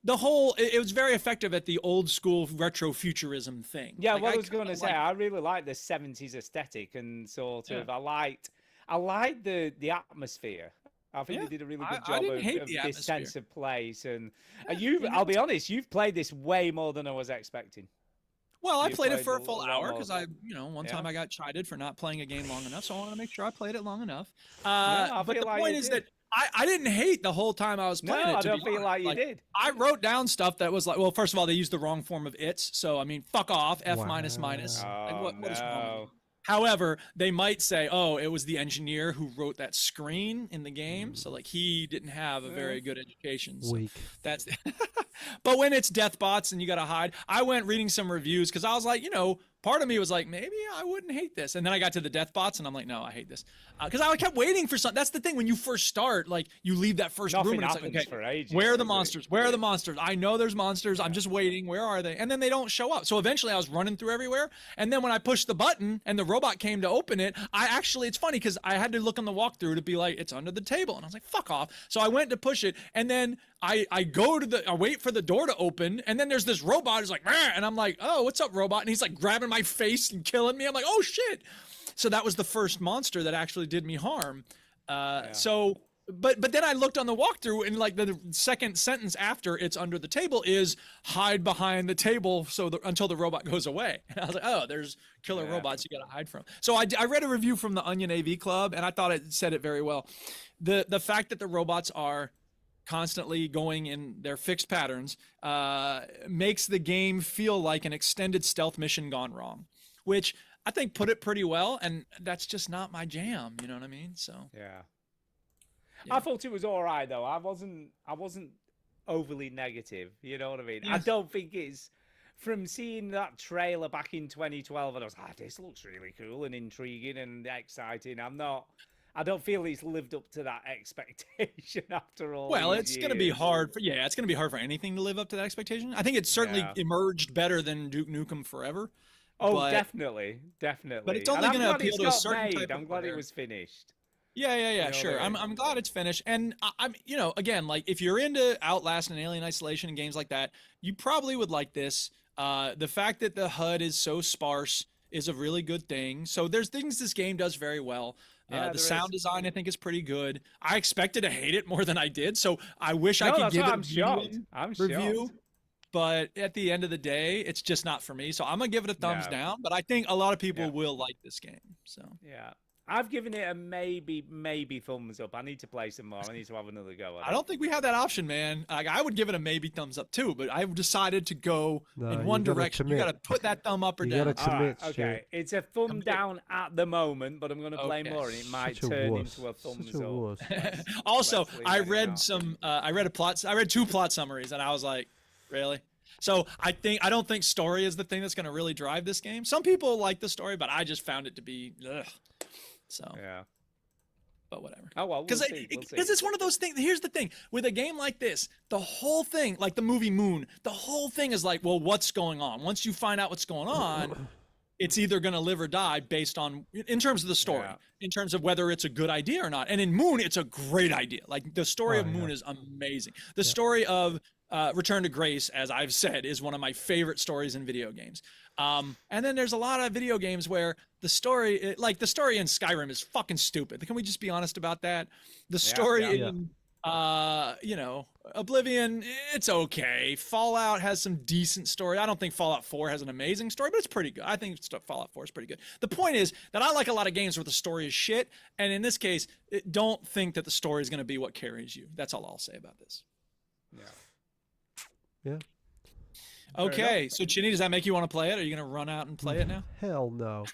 the whole, it was very effective at the old school retro futurism thing. Yeah, Like, what I was going to kinda say, like- I really like the 70s aesthetic and sort of, Yeah. I liked the atmosphere. I think Yeah, they did a really I good job didn't of, hate of the this sense atmosphere. of place. And Yeah, I'll be honest, you've played this way more than I was expecting. Well, I You played it played for a a full lot hour more. because one Yeah. time I got chided for not playing a game long enough, so I want to make sure I played it long enough. I But feel the like point you is did. that I didn't hate the whole time I was No, playing it. I to don't be feel honest. like you did. I wrote down stuff that was like, well, first of all, they used the wrong form of its, so I mean, fuck off, F minus minus. Wow. Like, Oh, what is wrong with no. you? However, they might say, oh, it was the engineer who wrote that screen in the game, so like he didn't have a very good education. So Weak. that's but when it's death bots and you got to hide, I went reading some reviews because I was like, part of me was like, maybe I wouldn't hate this. And then I got to the death bots and I'm like, no, I hate this. Because I kept waiting for something. That's the thing. When you first start, like you leave that first Nothing room and it's like, happens okay, for ages, where are the does it? monsters? Where are the monsters? I know there's monsters. I'm just waiting. Where are they? And then they don't show up. So eventually I was running through everywhere. And then when I pushed the button and the robot came to open it, it's funny because I had to look on the walkthrough to be like, it's under the table. And I was like, fuck off. So I went to push it. And then I wait for the door to open. And then there's this robot who's like, "Meh," and I'm like, oh, what's up, robot? And he's like grabbing my face and killing me. I'm like, oh shit. So that was the first monster that actually did me harm. So, but then I looked on the walkthrough and like the second sentence after it's under the table is hide behind the table until the robot goes away. And I was like, oh, there's killer robots you got to hide from. So I read a review from the Onion AV Club and I thought it said it very well. The fact that the robots are constantly going in their fixed patterns makes the game feel like an extended stealth mission gone wrong, which I think put it pretty well, and that's just not my jam. You know what I mean? So Yeah. Yeah. I thought it was all right though. I wasn't overly negative. You know what I mean? I Yes. don't think it's from seeing that trailer back in 2012, and I was like, this looks really cool and intriguing and exciting. I don't feel it's lived up to that expectation after all. well, these it's going to be years. hard it's going to be hard for anything to live up to that expectation. I think it certainly Yeah. emerged better than Duke Nukem Forever. Oh, but- definitely. But it's And only I'm gonna glad appeal it's to a got certain made. type of I'm glad it player. was finished. Yeah, know what sure. I mean? I'm glad it's finished. And I'm, again, like if you're into Outlast and Alien Isolation and games like that, you probably would like this. The fact that the HUD is so sparse is a really good thing. So there's things this game does very well. Yeah, The there sound is. design, I think, is pretty good. I expected to hate it more than I did, so I wish I No, could that's give why it I'm a shocked. medium I'm review. shocked. But at the end of the day, it's just not for me. So I'm gonna give it a thumbs No. down. But I think a lot of people Yeah. will like this game. So Yeah. I've given it a maybe thumbs up. I need to play some more. I need to have another go at I don't think we have that option, man. Like, I would give it a maybe thumbs up too, but I've decided to go No, in you one gotta direction. You commit. got to put that thumb up or You down. gotta All right, commit, okay. It's a thumb Commit. down at the moment, but I'm going to play Okay. more, and it might Such a turn wuss. into a thumbs Such a up. wuss. Also, Let's leave I it at read that. some. I read two plot summaries, and I was like, really? So I don't think story is the thing that's going to really drive this game. Some people like the story, but I just found it to be ugh. So Yeah. but whatever. Oh well, Because we'll see. it's one of those things. Here's the thing with a game like this, the whole thing, like the movie Moon, the whole thing is like, well, what's going on? Once you find out what's going on, it's either going to live or die based on, in terms of the story, in terms of whether it's a good idea or not. And in Moon, it's a great idea. Like the story of Moon is amazing. The story of Return to Grace, as I've said, is one of my favorite stories in video games. And then there's a lot of video games where the story, like the story in Skyrim, is fucking stupid. Can we just be honest about that? The story in, you know, Oblivion, it's okay. Fallout has some decent story. I don't think Fallout 4 has an amazing story, but it's pretty good. I think Fallout 4 is pretty good. The point is that I like a lot of games where the story is shit, and in this case, don't think that the story is going to be what carries you. That's all I'll say about this. Yeah. Okay, so Chinny, does that make you want to play it? Are you going to run out and play it now? Hell no.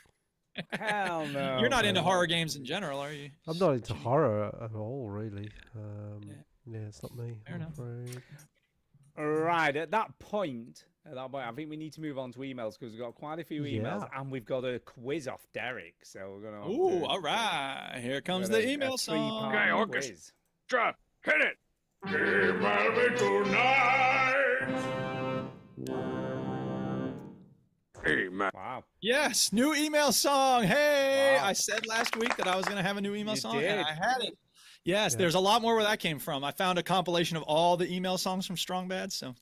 Hell no. You're not into horror games in general, are you? I'm not into horror at all, really. Yeah, it's not me. Fair enough. Right, at that point, I think we need to move on to emails because we've got quite a few emails and we've got a quiz off Derek. So we're gonna. Ooh, all right. Here comes the email song. Okay, orchestra, hit it. Game of tonight. Hey, man. Wow. Yes, new email song. Hey, Wow. I said last week that I was going to have a new email You song, did. and I had it. Yes, there's a lot more where that came from. I found a compilation of all the email songs from Strong Bad, so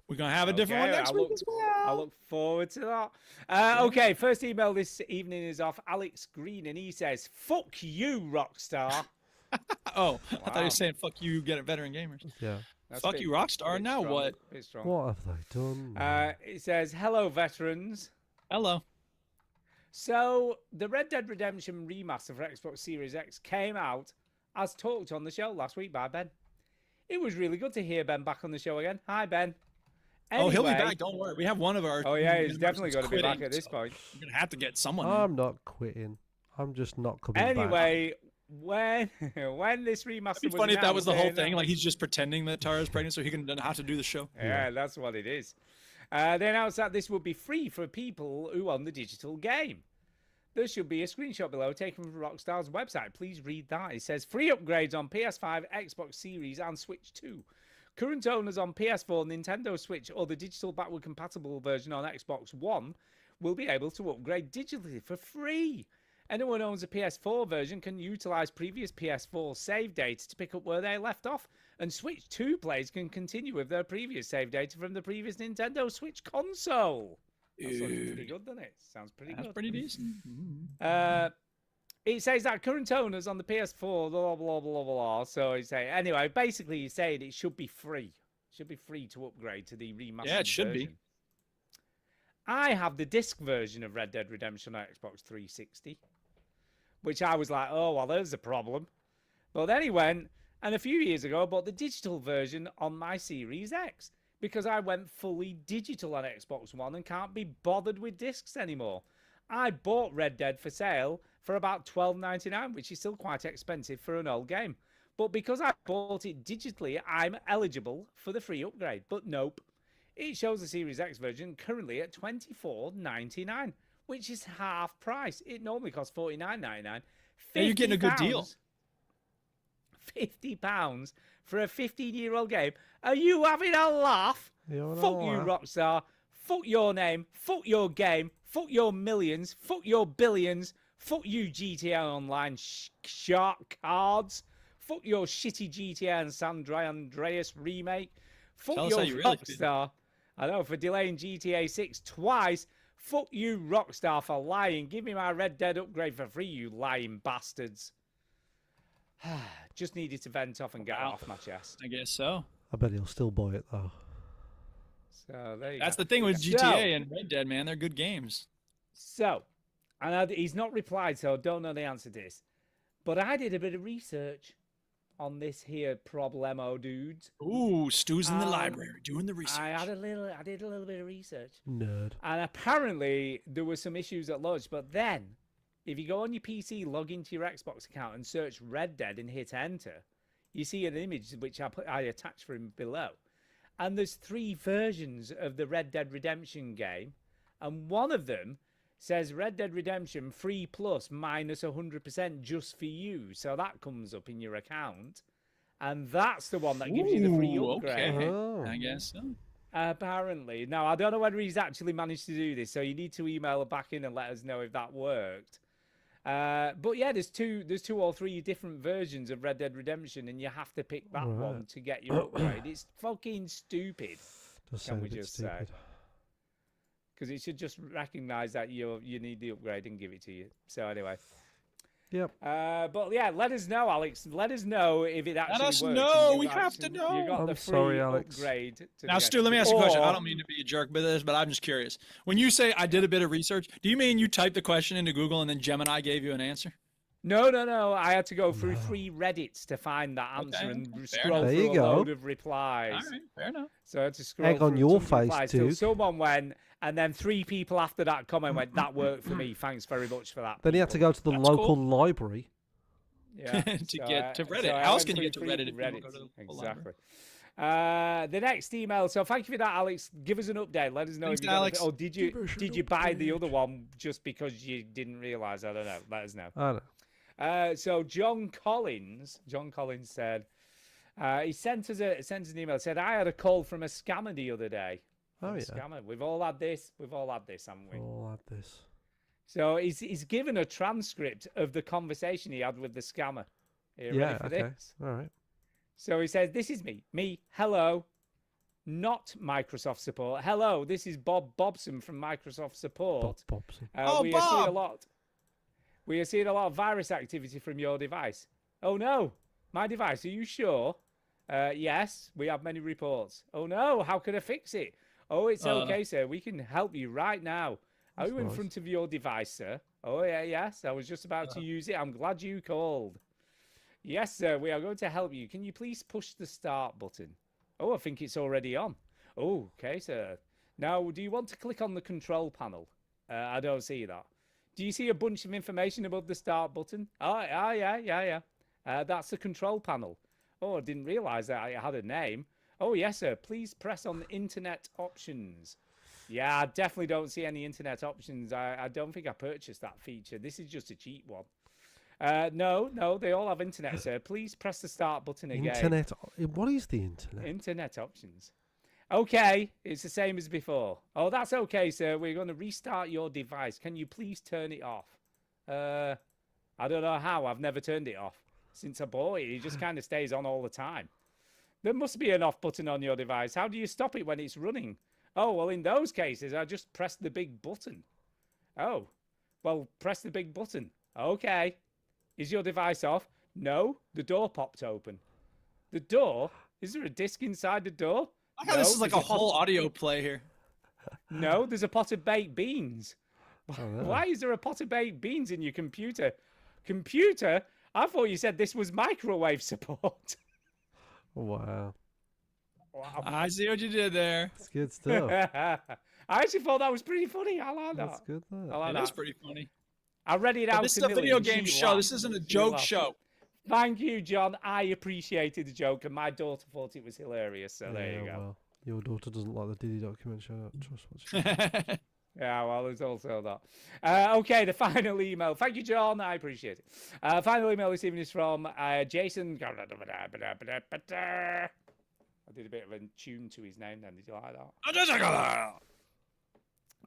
we're going to have a different one next week as well. I look forward to that. Okay, first email this evening is off Alex Green, and he says, "Fuck you, Rockstar." Oh, I thought you were saying "fuck you, get it, veteran gamers." Yeah. That's Fuck you, Rockstar. Now strong, what? bit strong. What have they done? It says, "Hello, veterans." Hello. So the Red Dead Redemption remaster for Xbox Series X came out as talked on the show last week by Ben. It was really good to hear Ben back on the show again. Hi, Ben. Oh, he'll be Anyway- back. Don't worry. We have one of our. Oh yeah, he's members definitely that's going to be back quitting, at this so point. We're going to have to get someone. in. I'm not quitting. I'm just not coming back. Anyway, when this remaster It'd be was funny if that was the whole announced, thing. Like he's just pretending that Tara's pregnant so he can have to do the show. Yeah, that's what it is. They announced that this would be free for people who own the digital game. There should be a screenshot below taken from Rockstar's website. Please read that. It says free upgrades on PS5, Xbox Series, and Switch 2. Current owners on PS4, Nintendo Switch, or the digital backward compatible version on Xbox One will be able to upgrade digitally for free. Anyone who owns a PS4 version can utilize previous PS4 save data to pick up where they left off, and Switch 2 players can continue with their previous save data from the previous Nintendo Switch console. That sounds pretty good, doesn't it? Sounds pretty good. That's pretty decent. It says that current owners on the PS4, blah, blah, blah, blah. So it's saying, anyway, basically he's saying it should be free. It should be free to upgrade to the remastered Yeah, it should be. version. I have the disc version of Red Dead Redemption on Xbox 360, which I was like, oh, well, there's a problem. But then he went, and a few years ago, I bought the digital version on my Series X because I went fully digital on Xbox One and can't be bothered with discs anymore. I bought Red Dead for sale for about $12.99, which is still quite expensive for an old game. But because I bought it digitally, I'm eligible for the free upgrade. But nope. It shows the Series X version currently at $24.99, which is half price. It normally costs $49.99. Yeah, you're getting a good deal. £50 for a 15-year-old game. Are you having a laugh? You're Fuck not you, laugh. Rockstar. Fuck your name. Fuck your game. Fuck your millions. Fuck your billions. Fuck you, GTA Online shark cards. Fuck your shitty GTA and San Andreas remake. Fuck Tell us your how you really feel. Rockstar. I know, for delaying GTA 6 twice. Fuck you, Rockstar, for lying. Give me my Red Dead upgrade for free, you lying bastards. Just needed to vent off and get it off my chest. I guess so. I bet he'll still buy it though. So there you That's go. the thing with So- GTA and Red Dead, man. They're good games. So, and he's not replied, so I don't know the answer to this. But I did a bit of research on this here problemo, dudes. Ooh, Stu's in the Um, library doing the research. I did a little bit of research. Nerd. And apparently there were some issues at launch, but then if you go on your PC, log into your Xbox account and search Red Dead and hit enter, you see an image which I attached for him below. and there's 3 versions of the Red Dead Redemption game, and one of them says Red Dead Redemption free plus minus 100% just for you. So that comes up in your account, and that's the one that gives you the free upgrade. Okay. Oh. I guess so. Apparently. Now, I don't know whether he's actually managed to do this, so you need to email back in and let us know if that worked. But yeah, there's two or 3 different versions of Red Dead Redemption, and you have to pick that one to get your upgrade. It's fucking stupid. Can we just say? Because it should just recognise that you need the upgrade and give it to you. So anyway. Yep. But yeah, let us know, Alex. Let us know if it actually works. us know. and We you have to know. You got I'm the free sorry, Alex. upgrade. To Now, the Stu, game. let me ask you a question. I Or- don't mean to be a jerk with this, but I'm just curious. When you say I did a bit of research, do you mean you typed the question into Google and then Gemini gave you an answer? No. I had to go through 3 Reddits to find that answer and fair scroll enough. through There you a go. load of replies. All right, fair enough. So I had to scroll Egg on through your tons of face, replies till Duke. someone went, and then 3 people after that comment went, "That worked for me. Thanks very much for that." Then he had to people." go to the That's local cool. library. Yeah, to get to Reddit. so I How else went can you get through to 3 Reddit if you don't go Reddits. to the library? Exactly. The next email. So thank you for that, Alex. Give us an update. Let us know Thanks, if you got Alex. it. Or did you buy the other one just because you didn't realize? I don't know. Let us know. I know. So John Collins said he sent us an email. Said I had a call from a scammer the other day. Oh, From a yeah. Scammer. We've all had this, haven't we? All at this. So he's given a transcript of the conversation he had with the scammer. Are you Yeah, ready for okay. this? All right. So he says, "This is me, hello, not Microsoft support. Hello, this is Bob Bobson from Microsoft support. Bob Bobson. Oh, we are seeing a Bob! lot. We are seeing a lot of virus activity from your device. Oh no, my device. Are you sure? Yes, we have many reports. Oh no, how can I fix it? Oh, it's okay, sir. We can help you right now. Are you in nice. front of your device, sir? Oh yeah, yes. I was just about to use it. I'm glad you called. Yes, sir. We are going to help you. Can you please push the start button? Oh, I think it's already on. Oh, okay, sir. Now, do you want to click on the control panel? I don't see that. Do you see a bunch of information above the start button? Oh, yeah. That's the control panel. Oh, I didn't realize that it had a name. Oh, yes, sir. Please press on the internet options. Yeah, I definitely don't see any internet options. I don't think I purchased that feature. This is just a cheap one. No, they all have internet, sir. Please press the start button again. Internet. What is the internet? Internet options. Okay, it's the same as before. Oh, that's okay, sir. We're going to restart your device. Can you please turn it off? I don't know how. I've never turned it off since I bought it. It just kind of stays on all the time. There must be an off button on your device. How do you stop it when it's running? Oh, well, in those cases, I just press the big button. Oh, well, press the big button. Okay. Is your device off? No, the door popped open. The door? Is there a disc inside the door? I thought this is like a there's whole audio play here. No, there's a pot of baked beans. no. Why is there a pot of baked beans in your computer? Computer? I thought you said this was microwave support. Wow. Wow. I see what you did there. That's good stuff. I actually thought that was pretty funny. I like that. That's good. That. I like It that. is pretty funny. I read it out. But this is to a video Millie, game and she show. laughed. This isn't a She joke laughed. show. Thank you, John. I appreciated the joke, and my daughter thought it was hilarious. So there you go. Well, your daughter doesn't like the Diddy document. Show. Trust what she Yeah, well, there's also that. Okay, the final email. Thank you, John. I appreciate it. Final email this evening is from Jason. I did a bit of a tune to his name then. Did you like that?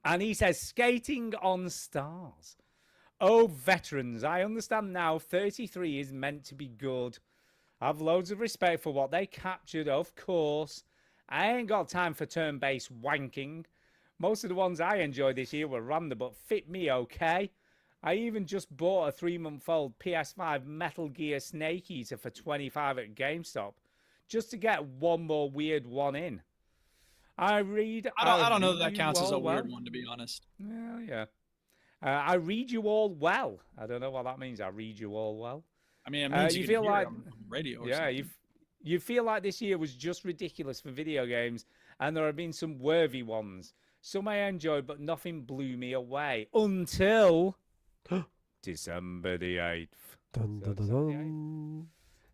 And he says, skating on stars. Oh, veterans, I understand now 33 is meant to be good. I've loads of respect for what they captured, of course. I ain't got time for turn-based wanking. Most of the ones I enjoyed this year were random, but fit me okay. I even just bought a 3-month-old PS5 Metal Gear Snake Eater for $25 at GameStop, just to get one more weird one in. I don't know that counts as a weird one, to be honest. Well, yeah. I read you all well. I don't know what that means. I read you all well. I mean, it means you you feel can hear like it on radio or yeah, something. you feel like this year was just ridiculous for video games, and there have been some worthy ones. Some I enjoyed, but nothing blew me away until December the 8th. Dun, dun, dun,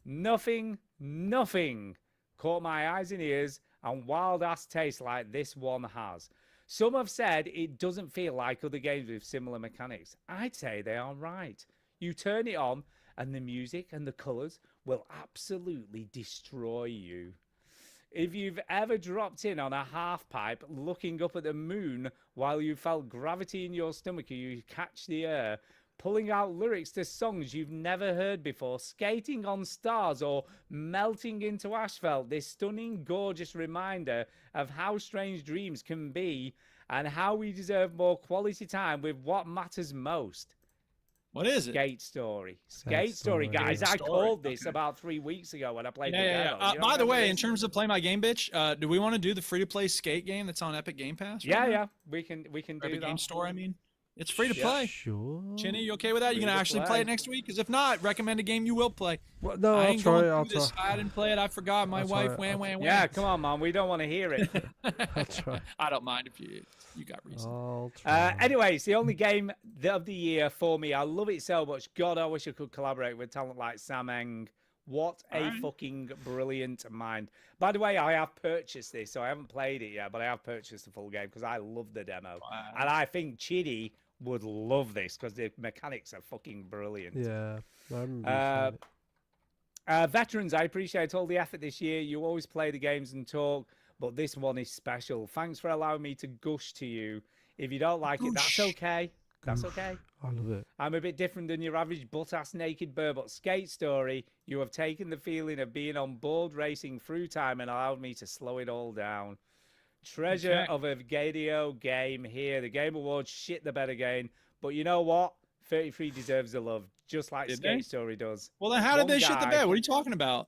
dun. Nothing caught my eyes and ears. and wild-ass taste like this one has. Some have said it doesn't feel like other games with similar mechanics. I'd say they are right. You turn it on, and the music and the colours will absolutely destroy you. If you've ever dropped in on a half pipe looking up at the moon while you felt gravity in your stomach or you catch the air, pulling out lyrics to songs you've never heard before, skating on stars or melting into asphalt, this stunning, gorgeous reminder of how strange dreams can be and how we deserve more quality time with what matters most. What is it? Skate Story. Skate Story, guys. I called this about 3 weeks ago when I played the demo. You By the way, remember in this? terms of Play My Game Bitch, do we want to do the free-to-play skate game that's on Epic Game Pass? Yeah, right now? yeah. We can Or do Epic that. Game Store, I mean. It's free to Yeah. play. Sure. Chinny, you okay with that? You Free gonna to actually play play. it next week? Because if not, recommend a game you will play. Well, no, I I'll ain't try. going I'll through this. try. I didn't play it. I forgot. My I'll wife. try. Wham, wham, wham. Yeah, come on, man. We don't want to hear it. I'll try. I don't mind if you got reason. I'll try. Anyway, it's the only game of the year for me. I love it so much. God, I wish I could collaborate with talent like Sam Eng. What a Alright. fucking brilliant mind. By the way, I have purchased this, so I haven't played it yet, but I have purchased the full game because I love the demo. Wow. And I think Chidi would love this because the mechanics are fucking brilliant. Yeah. I remember you saying it. Veterans, I appreciate all the effort this year. You always play the games and talk, but this one is special. Thanks for allowing me to gush to you. If you don't like it, that's Gush. okay. That's okay. I love it. I'm a bit different than your average butt-ass naked bird, but Skate Story, you have taken the feeling of being on board racing through time and allowed me to slow it all down. Treasure Okay. of a video game here. The Game Awards shit the bed again, but you know what? 33 deserves the love, just like Did Skate they? Story does. Well, then how did One they shit the guy- bed? What are you talking about?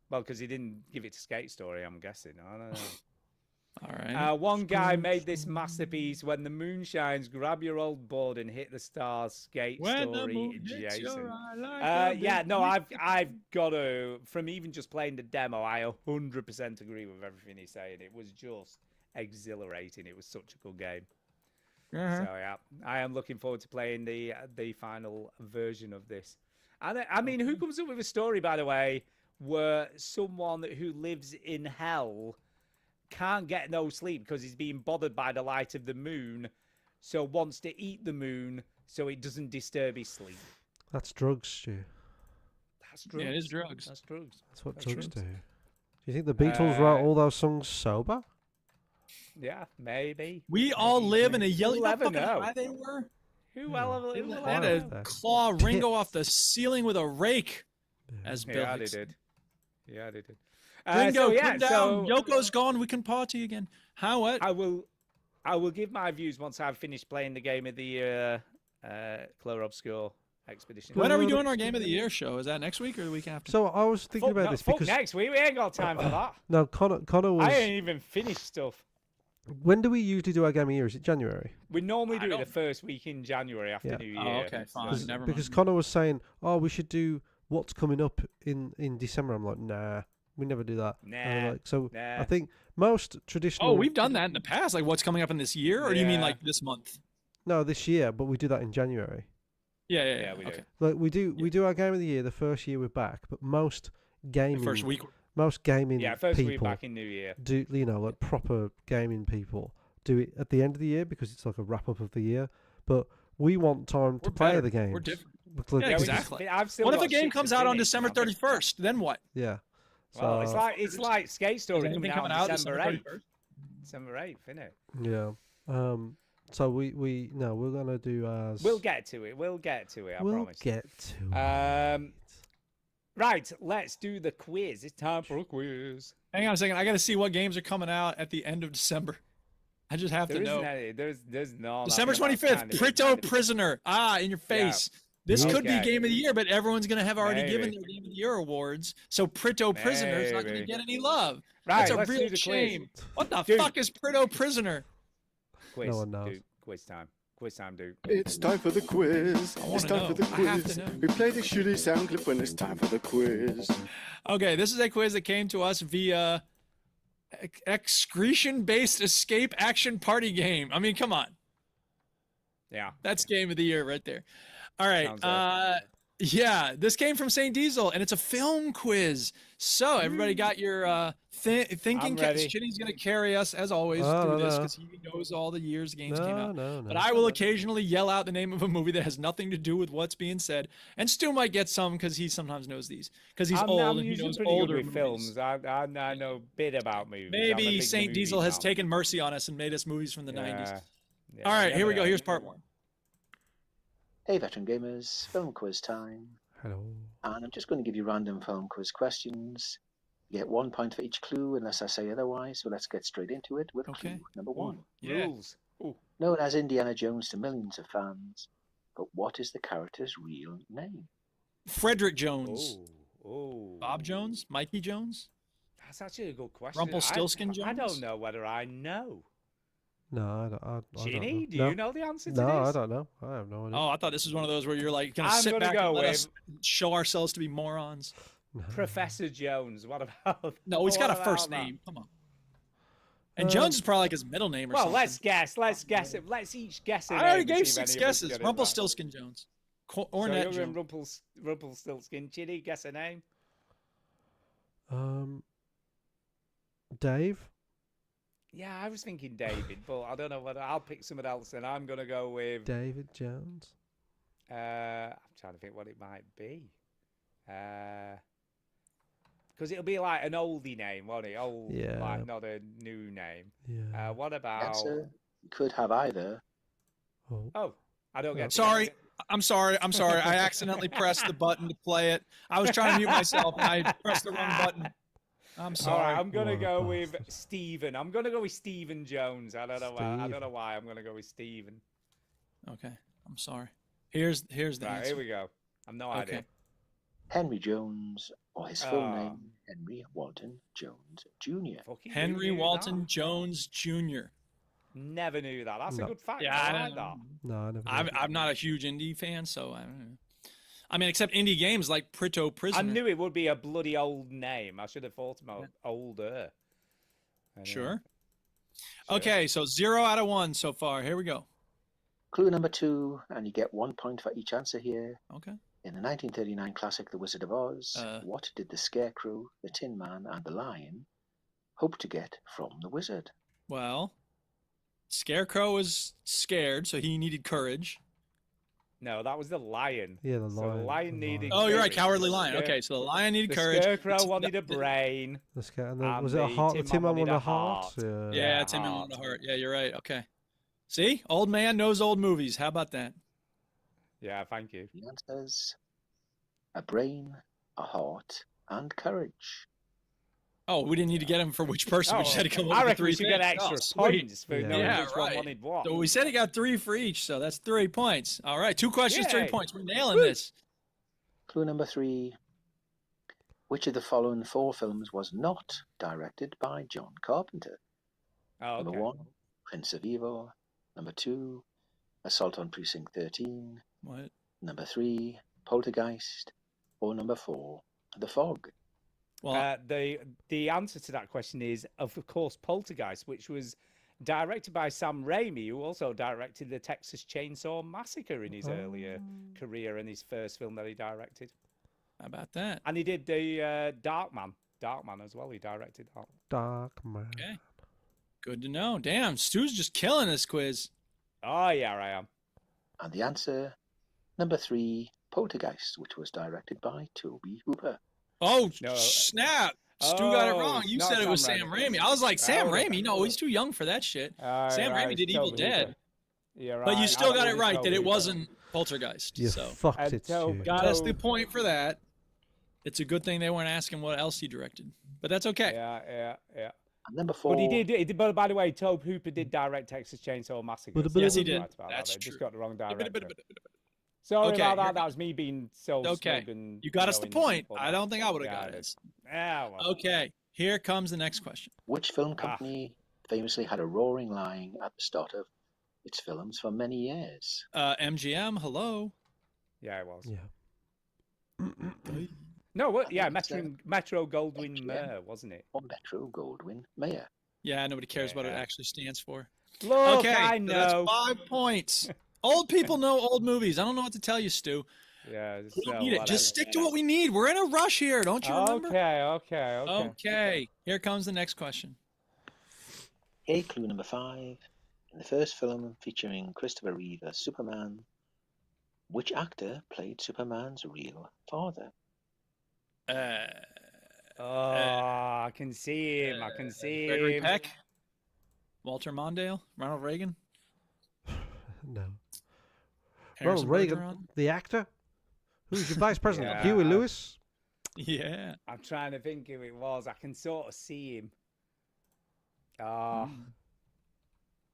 Well, because he didn't give it to Skate Story, I'm guessing. I don't know. All right. One guy made this masterpiece. When the moon shines, grab your old board and hit the stars. Skate When the Story, moon hits your Jason. eye like a Yeah, big no, beat. I've got to. From even just playing the demo, I 100% agree with everything he's saying. It was just exhilarating. It was such a good game. Uh-huh. So yeah, I am looking forward to playing the final version of this. And I mean, who comes up with a story, by the way, where someone who lives in hell can't get no sleep because he's being bothered by the light of the moon, so wants to eat the moon so it doesn't disturb his sleep? That's drugs, Stu. That's drugs. Yeah, it is drugs. That's drugs. That's what That's drugs drugs. do. Do you think the Beatles wrote all those songs sober? Yeah, maybe. We all live in a yellow. You'll You know never how fucking know. high they were? Who ever? They Who had ever to know? there. claw Ringo off the ceiling with a rake, as Bill Yeah, they Hicks said. did. Yeah, they did. Ringo, so, yeah, come down. so Yoko's gone. We can party again. How what? I will give my views once I've finished playing the game of the year, Claire Obscure Expedition. When are we doing our Game of the Year show? Is that next week or the week after? So I was thinking Fuck, about no, this fuck because next week. We ain't got time for that. no, Connor was. I ain't even finished stuff. When do we usually do our game of year? Is it January? We normally I do it the don't- first week in January after Yeah. New Year. Oh, okay, fine. Because never because mind. Connor was saying, "Oh, we should do what's coming up in December." I'm like, "Nah, we never do that." And I'm Nah, like, so nah. I think most traditional. Oh, we've done that in the past. Like what's coming up in this year, or do you mean Yeah. like this month? No, this year, but we do that in January. Yeah, Yeah, we do. okay. Like we do our game of the year the first year we're back, but most The gaming first week. most gaming Yeah, first week people back in New Year. do like proper gaming people do it at the end of the year because it's like a wrap up of the year. But we want time to We're play better. the games. We're different. Because- Yeah, we just exactly. I've still What if got a game shit to comes out on finish, December man. 31st? Then what? Yeah. Well, it's So, like Skate Is Story anything coming out coming on out December December 8th. 31st? December 8th, innit? yeah. So we're gonna do as We'll get to it. We'll get to it. I we'll promise. get to Um, Right, let's do the quiz. It's time for a quiz. Hang on a second. I got to see what games are coming out at the end of December. I just have There to isn't know. any. There's no. December nothing about 25th, kind of Prito it. Prisoner. In your face. This could be Okay. Game of the Year, but everyone's going to have already given Maybe. their Game of the Year awards. So Prito Prisoner is not going to Maybe. get any love. Right, That's a let's do real the quiz. shame. What the Dude. fuck is Prito Prisoner? Quiz. No one knows. Dude, quiz time. Quiz time, dude. It's time for the quiz. It's wanna time for know. the I have quiz. to know. We play the shitty sound clip when it's time for the quiz. Okay, this is a quiz that came to us via excretion-based escape action party game. I mean, come on. Yeah. That's Game of the Year right there. All right. Sounds Yeah, this came from St. Diesel, and it's a film quiz. So everybody got your thinking. I'm ready. Chitty's going to carry us as always Oh, through no, this no. because he knows all the years games came out. No. But I will occasionally yell out the name of a movie that has nothing to do with what's being said, and Stu might get some because he sometimes knows these because he's old I'm and he usually knows pretty good older with movies. films. I know a bit about movies. I'm a Maybe big St. movie Diesel has nut. taken mercy on us and made us movies from the 90s. Yeah, All right, you here we never go. know, Here's you part never one. Hey, veteran gamers, film quiz time. Hello. And I'm just going to give you random film quiz questions. You get 1 point for each clue unless I say otherwise. So let's get straight into it with Okay. clue number one. Yeah. Rules. Ooh. Known as Indiana Jones to millions of fans, but what is the character's real name? Frederick Jones. Oh. Bob Jones? Mikey Jones? That's actually a good question. Rumpelstiltskin I don't Jones? know whether I know. No, I don't Ginny, know. do No. you know the answer to No, this? I don't know. I have no idea. Oh, I thought this was one of those where you're like going to I'm sit gonna back go and let with- us show ourselves to be morons. No. Professor Jones. What about? No, he's got a what first about that? name. Come on. And Jones is probably like his middle name or Well, something. let's guess. Let's guess it. Let's each guess it. I already gave 6 guesses. Rumpelstiltskin Jones. So Ornette you're in Jones. Rumpelstiltskin. Ginny, guess a name. Dave. Yeah, I was thinking David, but I don't know whether I'll pick someone else. And I'm gonna go with. David Jones. I'm trying to think what it might be. Because it'll be like an oldie name, won't it? Old, Yeah. like not a new name. Yeah. What The about? answer, you could have either. Oh. Oh, I don't get. to Sorry. guess it. I'm sorry. I accidentally pressed the button to play it. I was trying to mute myself and I pressed the wrong button. I'm All sorry. right, I'm gonna What a go with bastard. Stephen. I'm gonna go with Stephen Jones. I don't know why. I don't Steve. know why. I'm gonna go with Stephen. Okay. I'm sorry. Here's the Right, answer. here we go. I've no idea. Okay. Henry Jones, or his full Oh. name, Henry Walton Jones Jr. Fucking Henry who knew Walton that? Jones Jr. Never knew that. That's a No. good fact. Yeah, I like that. No, I never. I'm did. I'm not a huge indie fan, so I don't know. I mean, except indie games like Prito Prisoner. I knew it would be a bloody old name. I should have thought about older. I know. Sure. Sure. Okay, so 0 out of 1 so far. Here we go. Clue number two, and you get 1 point for each answer here. Okay. In the 1939 classic The Wizard of Oz, Uh. what did the Scarecrow, the Tin Man, and the Lion hope to get from the wizard? Well, Scarecrow was scared, so he needed courage. No, that was the lion. Yeah, the So lion. the lion needed. Oh, you're right, courage. cowardly The lion. scare- Okay, so the lion needed The courage. scarecrow wanted a brain. The sca- and then, And was it a the heart? The Tin Tin Man Man wanted on a the heart. heart. Yeah. Yeah, Yeah, Tim Allen heart. the heart. Yeah, you're right. Okay. See, old man knows old movies. How about that? Yeah, thank you. The answers: a brain, a heart, and courage. Oh, we didn't need to get him for which person. We just had to come up I with the reckon we 3 should get things. extra Oh, sweet. points for Yeah. knowing Yeah, which one right. wanted what. So we said he got 3 for each, so that's 3 points. All right, 2 questions, 3 Yay. points. We're nailing this. Clue number three: which of the following 4 films was not directed by John Carpenter? Oh, okay. Number 1, Prince of Evil. Number 2, Assault on Precinct 13. What? Number 3, Poltergeist. Or number 4, The Fog. Well, The answer to that question is, of course, Poltergeist, which was directed by Sam Raimi, who also directed the Texas Chainsaw Massacre in his earlier career and his first film that he directed. how about that? And he did the Darkman as well. He directed that. Dark man. Okay. Good to know. Damn, Stu's just killing this quiz. Oh, yeah, I am. And the answer, number 3, Poltergeist, which was directed by Tobe Hooper. Oh, No, snap. Stu got it oh, wrong. You not said it was Sam Sam Raimi. Raimi. I was like, Sam Oh, Raimi? No, he's too young for that shit. Sam Raimi did Evil Dead. But you still got it right that it wasn't Poltergeist. You So fucked it, Tobe Stu. got us the point for that. It's a good thing they weren't asking what else he directed. But that's okay. Yeah. And number 4, But he did. But by the way, Tobe Hooper did direct Texas Chainsaw Massacre. But- so Yes, he you're did. right about That's that. They true. just got the wrong Okay, director. Sorry Okay, about here- that. That was me being so Okay. smug and You got us the knowing point. people I that- don't think I would have Yeah, got I it. did. Yeah, well. Okay, here comes the next question. which film company famously had a roaring lion at the start of its films for many years? MGM, hello. Yeah, it was. Yeah. No, what? Yeah, think it's, Metro Goldwyn MGM. Mayer, wasn't it? Or Metro Goldwyn Mayer. Yeah, nobody cares what it Yeah. actually stands for. Look, Okay, I so know. that's 5 points. Old people know old movies. I don't know what to tell you, Stu. Yeah. We don't so need it. Just whatever. stick to what we need. We're in a rush here. Don't you remember? Okay. Okay. Here comes the next question. Okay, clue number 5. In the first film featuring Christopher Reeve as Superman, which actor played Superman's real father? Oh, I can see him. I can see Gregory him. Peck, Walter Mondale, Ronald Reagan, No. Harrison Ronald Reagan, Bergeron. the actor. Who's your vice president? Yeah. Huey Lewis. Yeah. I'm trying to think who it was. I can sort of see him. Oh,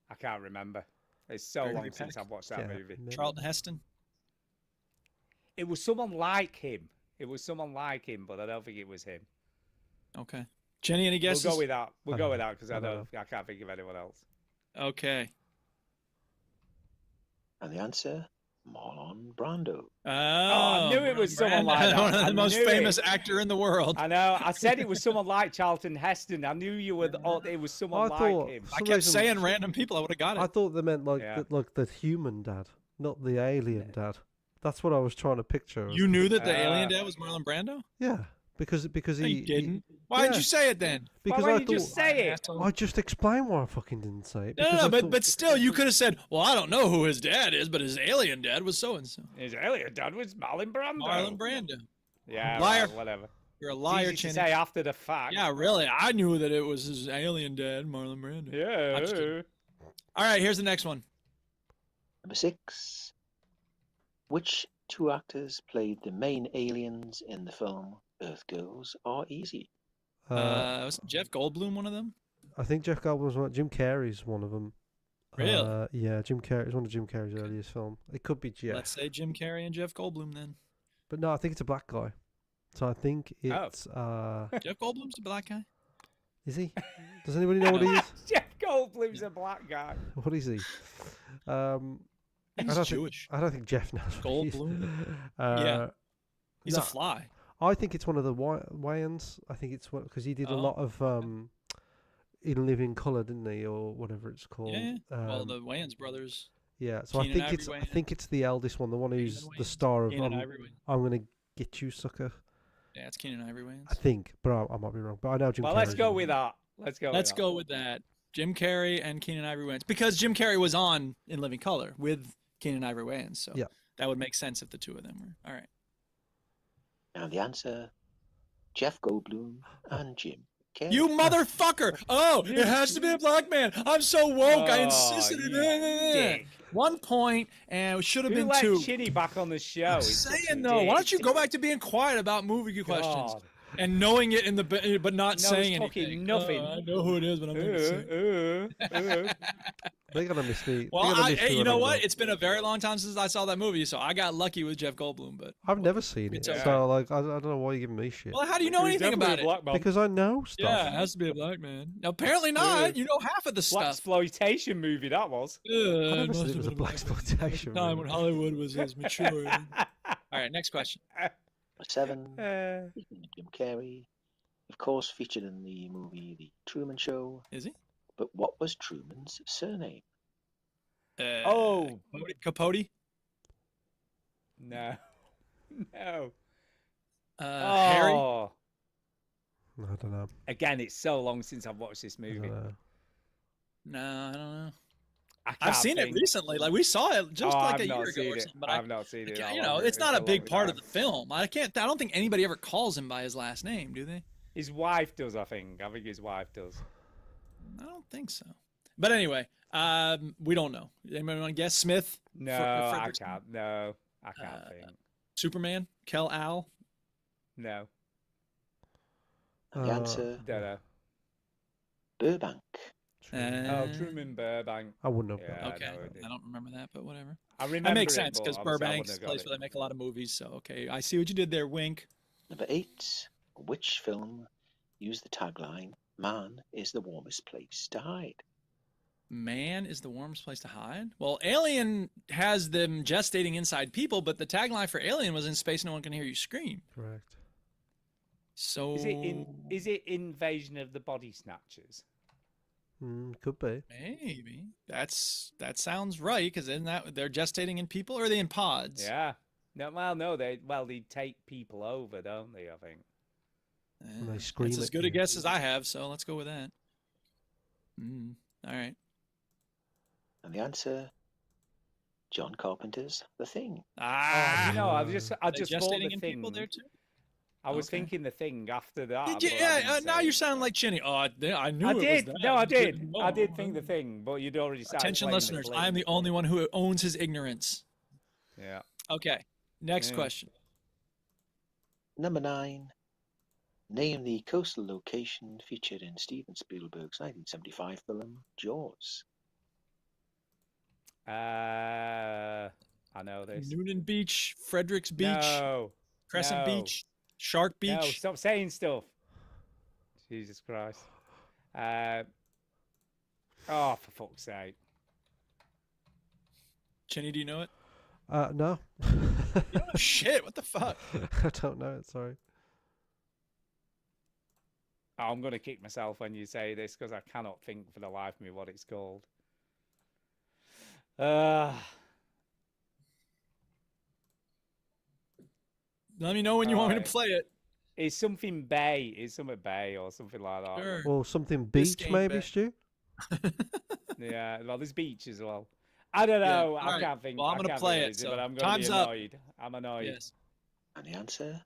I can't remember. It's so Gregory long since Peck. I've watched that Yeah, movie. maybe. Charlton Heston. It was someone like him. But I don't think it was him. Okay. Jenny, any guesses? We'll go with that. We'll I go don't with know. that because I don't I can't think of anyone else. Okay. And the answer, Marlon Brando. Oh, I knew it was someone like that. One of I the most knew famous it. actor in the world. I know. I said it was someone like Charlton Heston. I knew you were. It was someone I like thought- him. I some kept reason- saying random people. I would have got it. I thought they meant like Yeah. the human dad, not the alien dad. That's what I was trying to picture. You knew that the Uh, alien dad was Marlon Brando? Yeah, because No, he you didn't. he- Why didn't yeah. you say it then? because Why I didn't you just thought say it? I just explained why I fucking didn't say it. No, because I but thought- still, you could have said, "Well, I don't know who his dad is, but his alien dad was so and so." His alien dad was Marlon Brando. Marlon Brando. Yeah, Liar. right, whatever. You're a It's liar, easy to Chinny. say after the fact. Yeah, really. I knew that it was his alien dad, Marlon Brando. I'm just kidding. Yeah. All right, here's the next one. Number 6. Which 2 actors played the main aliens in the film Earth Girls Are Easy? Was Jeff Goldblum one of them? I think Jeff Goldblum's one. Jim Carrey's one of them. Really? Yeah, Jim Carrey is one of Jim Carrey's earliest film. It could be Jeff, Let's say Jim Carrey and Jeff Goldblum then. but no, I think it's a black guy. So I think Oh. it's Jeff Goldblum's the black guy. is he? Does anybody know what he is? Jeff Goldblum's a black guy. What is he? I He's don't Jewish. I don't think Jeff knows. what he is. Goldblum? Uh, He's no, a fly. I think it's one of the Wayans. I think it's because he did a Oh. lot of In Living Color, didn't he, or whatever it's called? Yeah. Well, Um, the Wayans brothers. yeah. So Keenan I Ivory think it's the eldest one, the one who's Keenan the Wayans. star of Keenan Ivory Wayans. I'm gonna get you, sucker. Yeah, it's Keenan Ivory Wayans. I think, but I might be wrong. But I know Jim. Well, let's Carrey's go in it. with that. Let's go. Let's with go with that. Jim Carrey and Keenan Ivory Wayans. Because Jim Carrey was on In Living Color with Keenan Ivory Wayans. So Yeah. that would make sense if the two of them were. All right. And the answer, Jeff Goldblum and Jim Carrey. You motherfucker! Oh, it has to be a black man. I'm so woke. I Oh, insisted. you dick. 1 point, and it should have Who been let 2. Chinny back on the show? I'm He's such a saying though, why don't you dick. go back to being quiet about movie questions God. and knowing it in the but not No, saying he's fucking anything? nothing. I know who it is, but I'm not gonna say. it. They're gonna miss me. Well, they're gonna miss hey, me you when know I'm what? gone. It's been a very long time since I saw that movie, so I got lucky with Jeff Goldblum. But I've never seen it, It's okay. so like I don't know why you're giving me shit. well, how do you know anything about it? Because I know stuff. Yeah, it has to be a black man. Apparently not. You know half of the Black stuff. exploitation movie that was. I never said it was a black exploitation. time movie. when Hollywood was as mature. All right, next question. Number 7. Uh, Speaking of Jim Carrey, of course, featured in the movie The Truman Show. Is he? But what was Truman's surname? Oh. Capote. no, no. Harry. Oh. I don't know. Again, it's so long since I've watched this I movie. don't know. No, I don't know. I I've can't seen it think. recently. Like we saw it just Oh, like I've a not year ago seen or it. something. But I've not seen it. you know, it's not a big part of the film. I don't think anybody ever calls him by his last name, do they? His wife does, I think. I think his wife does. I don't think so. But anyway, we don't know. Anybody want to guess? Smith? No, I can't. No, I can't think. Superman? Kel-Al? No, And the Uh, answer, don't know. Burbank. Oh, Truman Burbank. I wouldn't have. Yeah, got Okay, no, it is. I don't remember that, but whatever. I remember That makes it, sense but because obviously I Burbank's wouldn't a have place got where they make a lot of movies. So, okay, I see what you did there, wink. Number 8. Which film used the tagline, "Man is the warmest place to hide"? Man is the warmest place to hide? Well, Alien has them gestating inside people, but the tagline for Alien was in space, no one can hear you scream. Correct. So Is it Invasion of the Body Snatchers? Could be. maybe that sounds right because isn't that they're gestating in people or are they in pods? Yeah. No, they take people over, don't they? I think. And they scream That's as at good a you. guess as I have, so let's go with that. All right. And the answer, John Carpenter's The Thing. Ah, No, I just thought gestating the in people thing. there too. I was Okay. thinking the thing after that. Yeah, but I didn't now say you it. sound like Chinny. Oh, I knew I it was did. that. No, I just didn't did. know. I did think the thing, but you'd already started Attention, playing the listeners. clip. I am the only one who owns his ignorance. Yeah. Okay. Next Yeah. question. Number 9. Name the coastal location featured in Steven Spielberg's 1975 film Jaws. I know this. Noonan Beach, Fredericks Beach, No. Crescent no, Beach, Shark Beach. No, stop saying stuff. Jesus Christ. Oh, for fuck's sake. Chinny, do you know it? No. Oh, shit, what the fuck? I don't know it. Sorry. Oh, I'm going to kick myself when you say this because I cannot think for the life of me what it's called. Let me know when you want me to Alright. play it. It's something Bay. It's something Bay or something like that. Sure. Or something This beach, game maybe, bet. Stu? Yeah, well, there's beach as well. I don't Yeah, know. I alright. can't think. Well, I'm I gonna can't play think it, of so but I'm going time's to be up. annoyed. I'm annoyed. Yes. And the answer,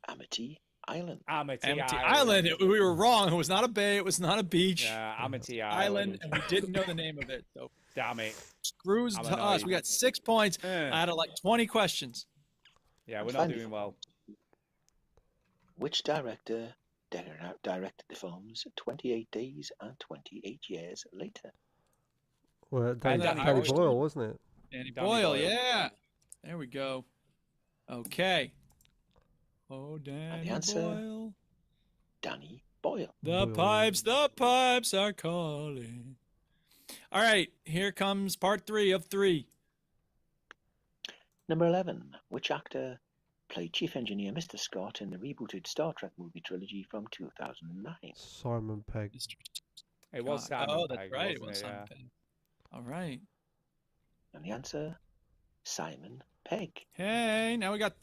Amity Island. Amity Amity Island. Island. We were wrong. It was not a bay. It was not a beach. Yeah, Amity Island, Island. and we didn't know the name of it. So Damn it. screws I'm to us. annoyed. We got 6 points Eh. out of like 20 questions. Yeah, we're And not finally, doing well. Which director directed the films 28 Days and 28 Years Later? Well, Danny Danny Boyle, Boyle. wasn't it? Danny Danny Boyle, Boyle. yeah. There we go. Okay. Oh, Danny answer? Boyle. Danny Boyle. The pipes are calling. All right, here comes part 3 of 3. Number 11. Which actor played Chief Engineer Mr. Scott in the rebooted Star Trek movie trilogy from 2009? Simon Pegg. It was Scott. Simon Oh, that's Pegg, right. It wasn't was it? Simon Yeah. Pegg. All right. And the answer, Simon Pegg. Hey, now we got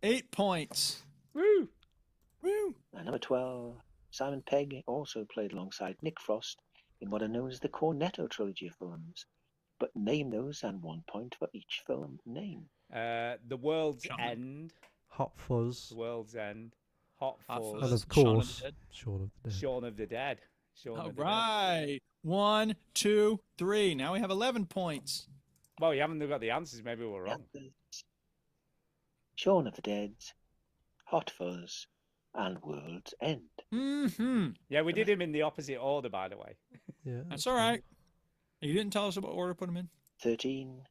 8 points. Woo! Woo. And number 12. Simon Pegg also played alongside Nick Frost in what are known as the Cornetto trilogy of films. But name those and 1 point for each film name. The World's John. End. Hot Fuzz. The World's End. Hot Hot Fuzz. And Fuzz. of Shaun of course, the Dead. Shaun of the Dead. Shaun of the Dead. Shaun All of the Dead. right. 1, 2, 3. Now we have 11 points. Well, you haven't got the answers. Maybe we're The wrong. answers, Shaun of the Dead, Hot Fuzz, and World's End. Mm-hmm. Yeah, we did him in the opposite order, by the way. Yeah. That's all right. You didn't tell us what order to put them in. 13.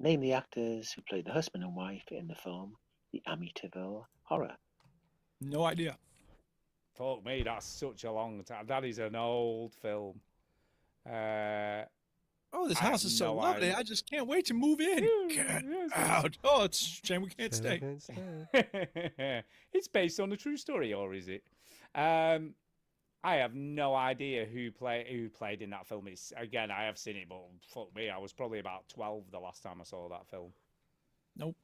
Name the actors who played the husband and wife in the film The Amityville Horror. No idea. Fuck me, that's such a long time. That is an old film. Oh, this I house have is so no lovely. idea. I just can't wait to move in. Get out. Oh, it's a shame we can't stay. Can't stay. It's based on a true story, or is it? I have no idea who played in that film. It's again, I have seen it, but fuck me, I was probably about 12 the last time I saw that film. Nope.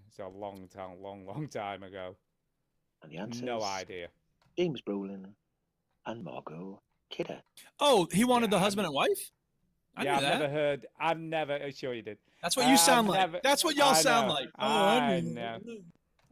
It's a long time ago. And the answers, No idea. James Brolin and Margot Kidder. Oh, he wanted the Yeah, husband and wife? I Yeah, knew I've that. never heard. I've never. Sure, you did. That's what you sound I've like. never- That's what y'all I sound know, like. Oh, I knew. know.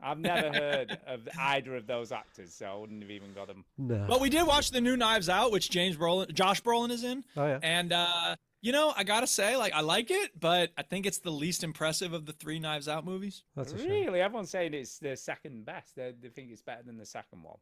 I've never heard of either of those actors, so I wouldn't have even got them. No. But we did watch the new Knives Out, which Josh Brolin is in. Oh, yeah. And, you know, I got to say, like, I like it, but I think it's the least impressive of the 3 Knives Out movies. That's a shame. Really, everyone's saying it's the second best. They think it's better than the second one.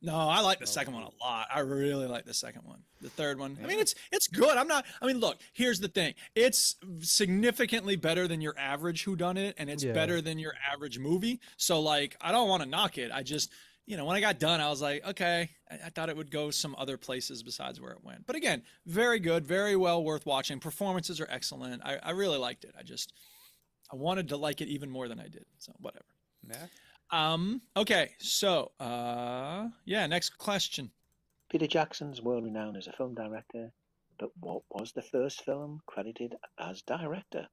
No, I like the second one a lot. I really like the second one. The third one, I mean, it's good. I mean, look, here's the thing. It's significantly better than your average whodunit, and it's Yeah. better than your average movie. So, like, I don't want to knock it. I just, you know, when I got done, I was like, okay, I thought it would go some other places besides where it went. But again, very good, very well worth watching. Performances are excellent. I really liked it. I wanted to like it even more than I did. So, whatever. Yeah. Okay, so yeah, next question. Peter Jackson's world renowned as a film director, but what was the first film credited as director?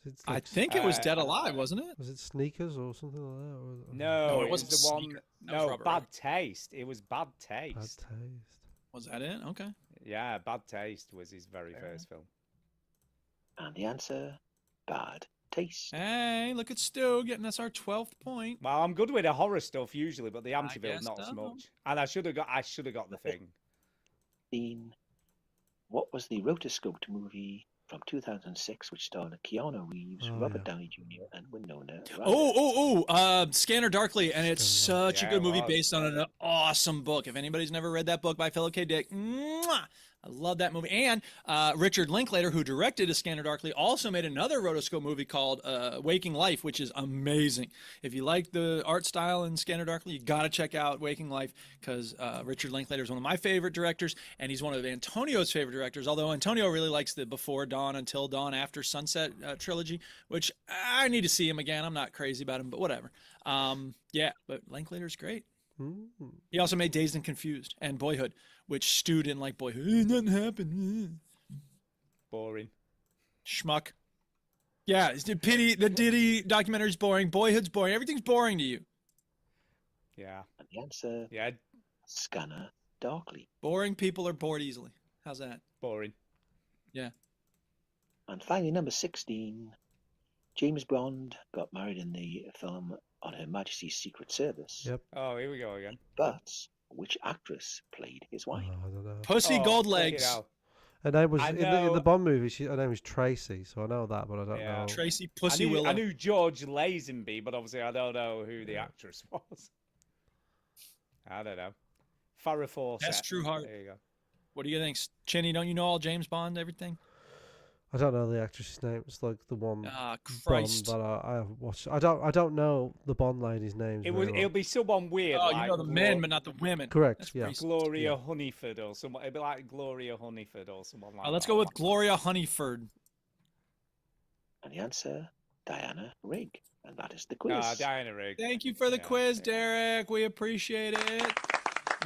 It's I like, think it was Dead Alive, wasn't it? was it Sneakers or something like that? Or was it, No, it it was wasn't the one. Sneaker. That was No, Robert Bad Rodriguez. Taste. It was Bad Bad Taste. Taste. Was that it? Okay. Yeah, Bad Taste was his very first film. And the answer, Bad Taste. Hey, look at Stu getting us our 12th point. Well, I'm good with the horror stuff usually, but the I Amityville guess not so so. much. And I should have got the thing. Dean, what was the rotoscoped movie from 2006 which starred Keanu Reeves, Oh, Robert yeah. Downey Jr., and Winona Ryder? Scanner Darkly, and it's Scanner such a Yeah, good it movie was. based on an awesome book. If anybody's never read that book by Philip K. Dick, mwah, I love that movie. And Richard Linklater, who directed A Scanner Darkly, also made another rotoscope movie called Waking Life, which is amazing. If you like the art style in Scanner Darkly, you got to check out Waking Life, because Richard Linklater is one of my favorite directors, and he's one of Antonio's favorite directors, although Antonio really likes the Before Dawn, Until Dawn, After Sunset trilogy, which I need to see him again. I'm not crazy about him, but whatever. Yeah, but Linklater's great. Mm. He also made Dazed and Confused and Boyhood, which Stu didn't like Boyhood. Nothing happened. Boring. Schmuck. Yeah, it's the Diddy documentary's boring. Boyhood's boring. Everything's boring to you. Yeah. And the answer, Yeah, Scanner Darkly. Boring people are bored easily. How's that? boring. And finally, number 16, James Bond got married in the film On Her Majesty's Secret Service. Yep. Oh, here we go again. But which actress played his Oh, wife? I don't know. Pussy Oh, Gold fucking Legs. hell. Her name was I in know. the Bond movie. Her name was Tracy, so I know that, but I don't Yeah. know. Tracy I Pussy knew, Willow. I knew George Lazenby, but obviously I don't know who the actress was. I don't know. Farrah Fawcett. That's True Heart. There you go. What do you think, Chinny? Don't you know all James Bond, everything? I don't know the actress's name. It's like the one Ah, Bond Christ. that I have watched. I don't know the Bond lady's names. It very was. well. It'll be someone weird. Oh, like you know the men, but not the women. Correct, That's yeah. pretty- Gloria Honeyford or someone. It'd be like Gloria Honeyford or someone like Let's that. go with Gloria Honeyford. And the answer, Diana Rigg. And that is the quiz. Diana Rigg. Thank you for the Yeah, quiz, yeah. Derek. We appreciate it.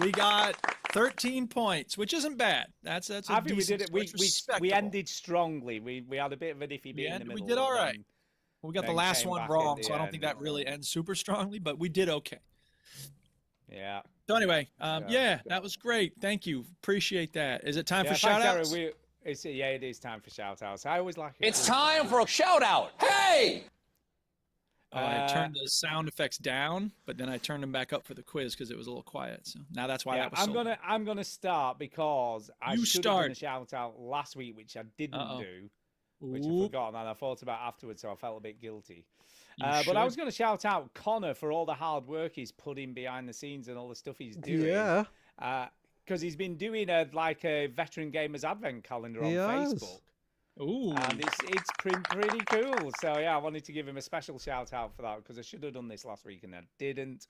We got 13 points, which isn't bad. That's a I think we decent did it. score. It's We respectable. ended strongly. We had a bit of an iffy bit in the We middle. did all but right. then- We got the then last came one back wrong, at so the I don't think end. that really ends super strongly, but we did okay. Yeah. So anyway, So, yeah, that was great. Thank you. Appreciate that. Is it time Yeah, for shout thanks, outs? Aaron. It is time for shout outs. I always like it. It's time for a shout out. Hey! I turned the sound effects down, but then I turned them back up for the quiz because it was a little quiet. So now that's why Yeah, that was. I'm gonna start because I You should have done start. a shout out last week, which I didn't Uh-oh. do, which I Oop. forgot and I thought about afterwards, so I felt a bit guilty. You But I was should. going to shout out Connor for all the hard work he's put in behind the scenes and all the stuff he's doing. Yeah. Because he's been doing a Veteran Gamers Advent Calendar on He has. Facebook. Ooh. And it's pretty cool. So yeah, I wanted to give him a special shout out for that because I should have done this last week and I didn't.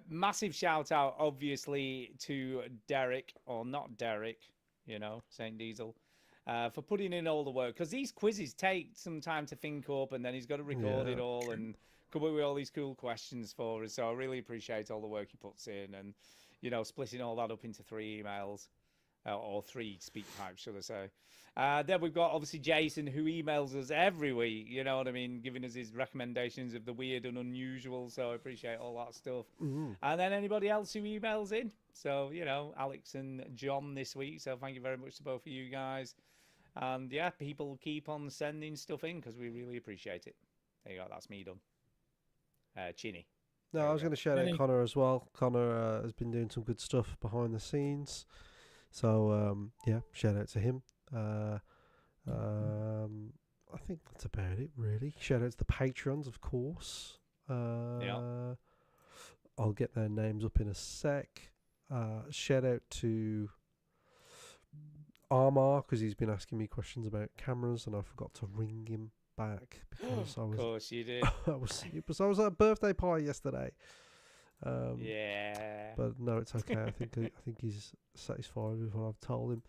Massive shout out, obviously, to Derek, or not Derek, Saint Diesel, for putting in all the work. Because these quizzes take some time to think up, and then he's got to record it all and come up with all these cool questions for us. So I really appreciate all the work he puts in, and splitting all that up into 3 emails. Or 3 speak types, should I say. Then we've got, obviously, Jason, who emails us every week, you know what I mean, giving us his recommendations of the weird and unusual, so I appreciate all that stuff. Mm-hmm. And then anybody else who emails in. So, Alex and John this week, so thank you very much to both of you guys. And, yeah, people keep on sending stuff in, because we really appreciate it. There you go, that's me done. Chinny. No, I was going to shout out Connor as well. Connor has been doing some good stuff behind the scenes. So, yeah, shout out to him. I think that's about it, really. Shout out to the Patrons, of course. I'll get their names up in a sec. Shout out to Armar, because he's been asking me questions about cameras, and I forgot to ring him back because I was. Of course you did. I was at a birthday party yesterday. Yeah. But no, it's okay. I think he's satisfied with what I've told him.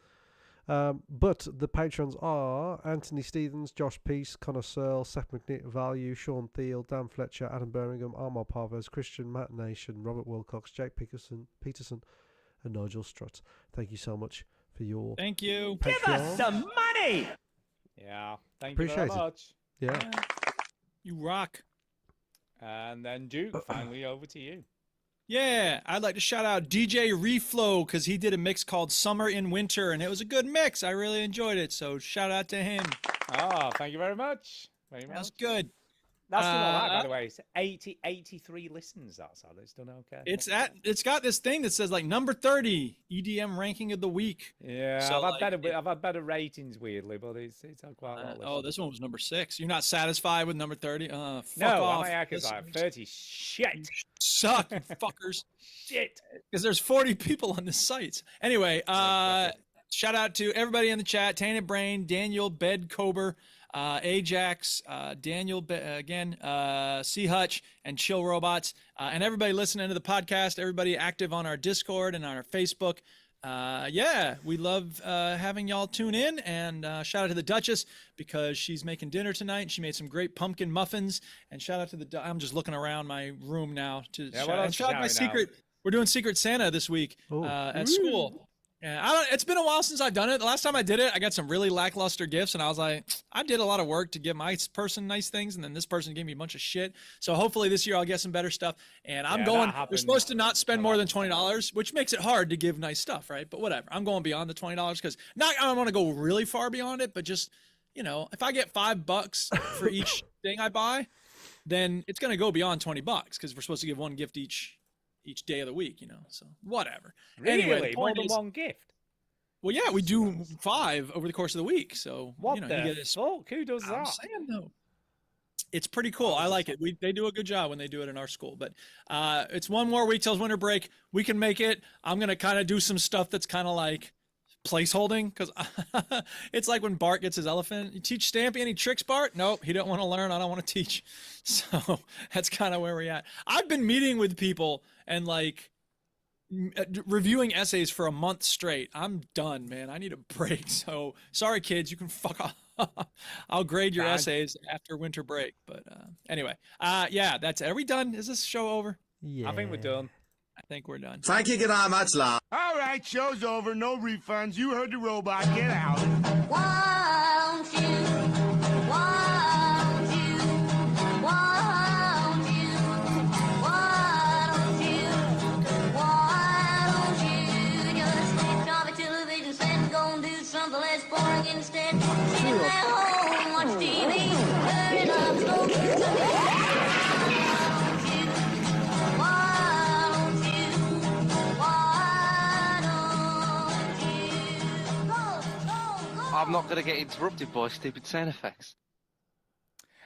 But the patrons are Anthony Stevens, Josh Peace, Connor Searle, Seth McNitt, Value, Sean Thiel, Dan Fletcher, Adam Birmingham, Armar Parvez, Christian, Matt Nation, Robert Wilcox, Jake Peterson, and Nigel Strutt. Thank you so much for your Thank you. Patreon. Some money! Yeah. Thank you Appreciate very it. much. Yeah. You rock. And then Duke, finally over to you. Yeah, I'd like to shout out DJ Reflow because he did a mix called Summer in Winter, and it was a good mix. I really enjoyed it, so shout out to him. Oh, thank you very much. Very much. That's good. That's still all right, by the way. It's 83 listens. That's how it's done. Okay. It's got this thing that says like number 30 EDM ranking of the week. Yeah, So, I've had better ratings weirdly, but it's had quite a lot. Oh, this one was number 6. You're not satisfied with number 30? Fuck No, off. my act is like 30. Shit. Suck, you fuckers. Shit. Because there's 40 people on this site. Anyway, shout out to everybody in the chat: Tainted Brain, Daniel, Bed Kober, Ajax, Daniel again, C Hutch, and Chill Robots, and everybody listening to the podcast, everybody active on our Discord and on our Facebook. Yeah, we love having y'all tune in, and shout out to the Duchess because she's making dinner tonight. And she made some great pumpkin muffins. And shout out to the. I'm just looking around my room now to shout out my secret. We're doing Secret Santa this week at school. Yeah, it's been a while since I've done it. The last time I did it, I got some really lackluster gifts, and I was like, I did a lot of work to give my person nice things, and then this person gave me a bunch of shit. So hopefully this year I'll get some better stuff. And I'm going. You're supposed to not spend more than $20, which makes it hard to give nice stuff, right? But whatever. I'm going beyond the $20 because I don't want to go really far beyond it, but just if I get $5 for each thing I buy, then it's going to go beyond $20 because we're supposed to give one gift each day of the week, so whatever. Really? Anyway, More than one gift? Well, yeah, we do 5 over the course of the week. So what you get a fuck? Who does that? I'm saying though, it's pretty cool. I like it. They do a good job when they do it in our school. But it's one more week till winter break. We can make it. I'm gonna kind of do some stuff that's kind of like placeholding because it's like when Bart gets his elephant. You teach Stampy any tricks, Bart? Nope, he don't want to learn. I don't want to teach. So that's kind of where we're at. I've been meeting with people and like reviewing essays for a month straight. I'm done, man. I need a break. So sorry, kids, you can fuck off. I'll grade your essays after winter break. But anyway, yeah, that's it. Are we done? Is this show over? Yeah. I think we're done. I think we're done. Thank you, get on, much love. All right, show's over. No refunds. You heard the robot. Get out. Won't you? Won't you? Won't you? Won't you? Won't you just switch off the television set and go and do something less boring instead? Sit at home, watch TV, turn it up, smoke something. I'm not going to get interrupted by stupid sound effects.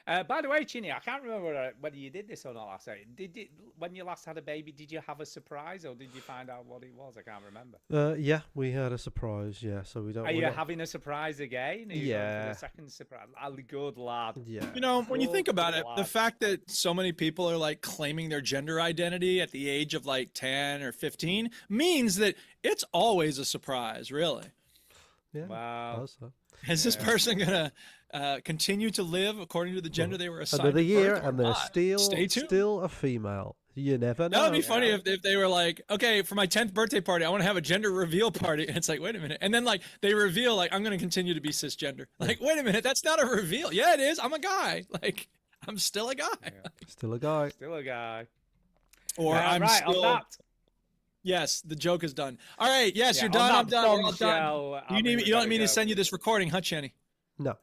By the way, Chinny, I can't remember whether you did this or not last night. When you last had a baby, did you have a surprise or did you find out what it was? I can't remember. Yeah, we had a surprise. Yeah, so we don't. Are you having a surprise again? Are you going for the second surprise. Good lad. Yeah. When you think about it, the fact that so many people are like claiming their gender identity at the age of like 10 or 15 means that it's always a surprise, really. Yeah. Wow. Is this person gonna continue to live according to the gender they were assigned? Another year, birth, and they're Stay tuned. still a female. You never know. That would be funny if they were like, okay, for my 10th birthday party, I want to have a gender reveal party, and it's like, wait a minute, and then like they reveal like I'm gonna continue to be cisgender. Like, wait a minute, that's not a reveal. Yeah, it is. I'm a guy. Like, I'm still a guy. Yeah. Still a guy. Still a guy. Or I'm right, still. On that. Yes, the joke is done. All right. Yes, you're done. I'm done. We're all done. You don't need me to send you this recording, huh, Chenny? No.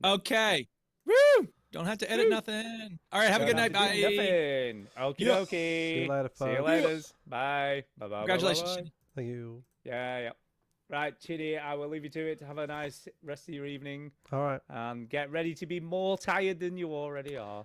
Okay. Woo! Don't have to edit nothing. All right. Have a good night. Bye. Nothing. Okie dokie. See you later, See you later. Bye. Bye. Bye. Congratulations. Bye. Thank you. Yeah. Right, Chitty, I will leave you to it. Have a nice rest of your evening. All right. And get ready to be more tired than you already are.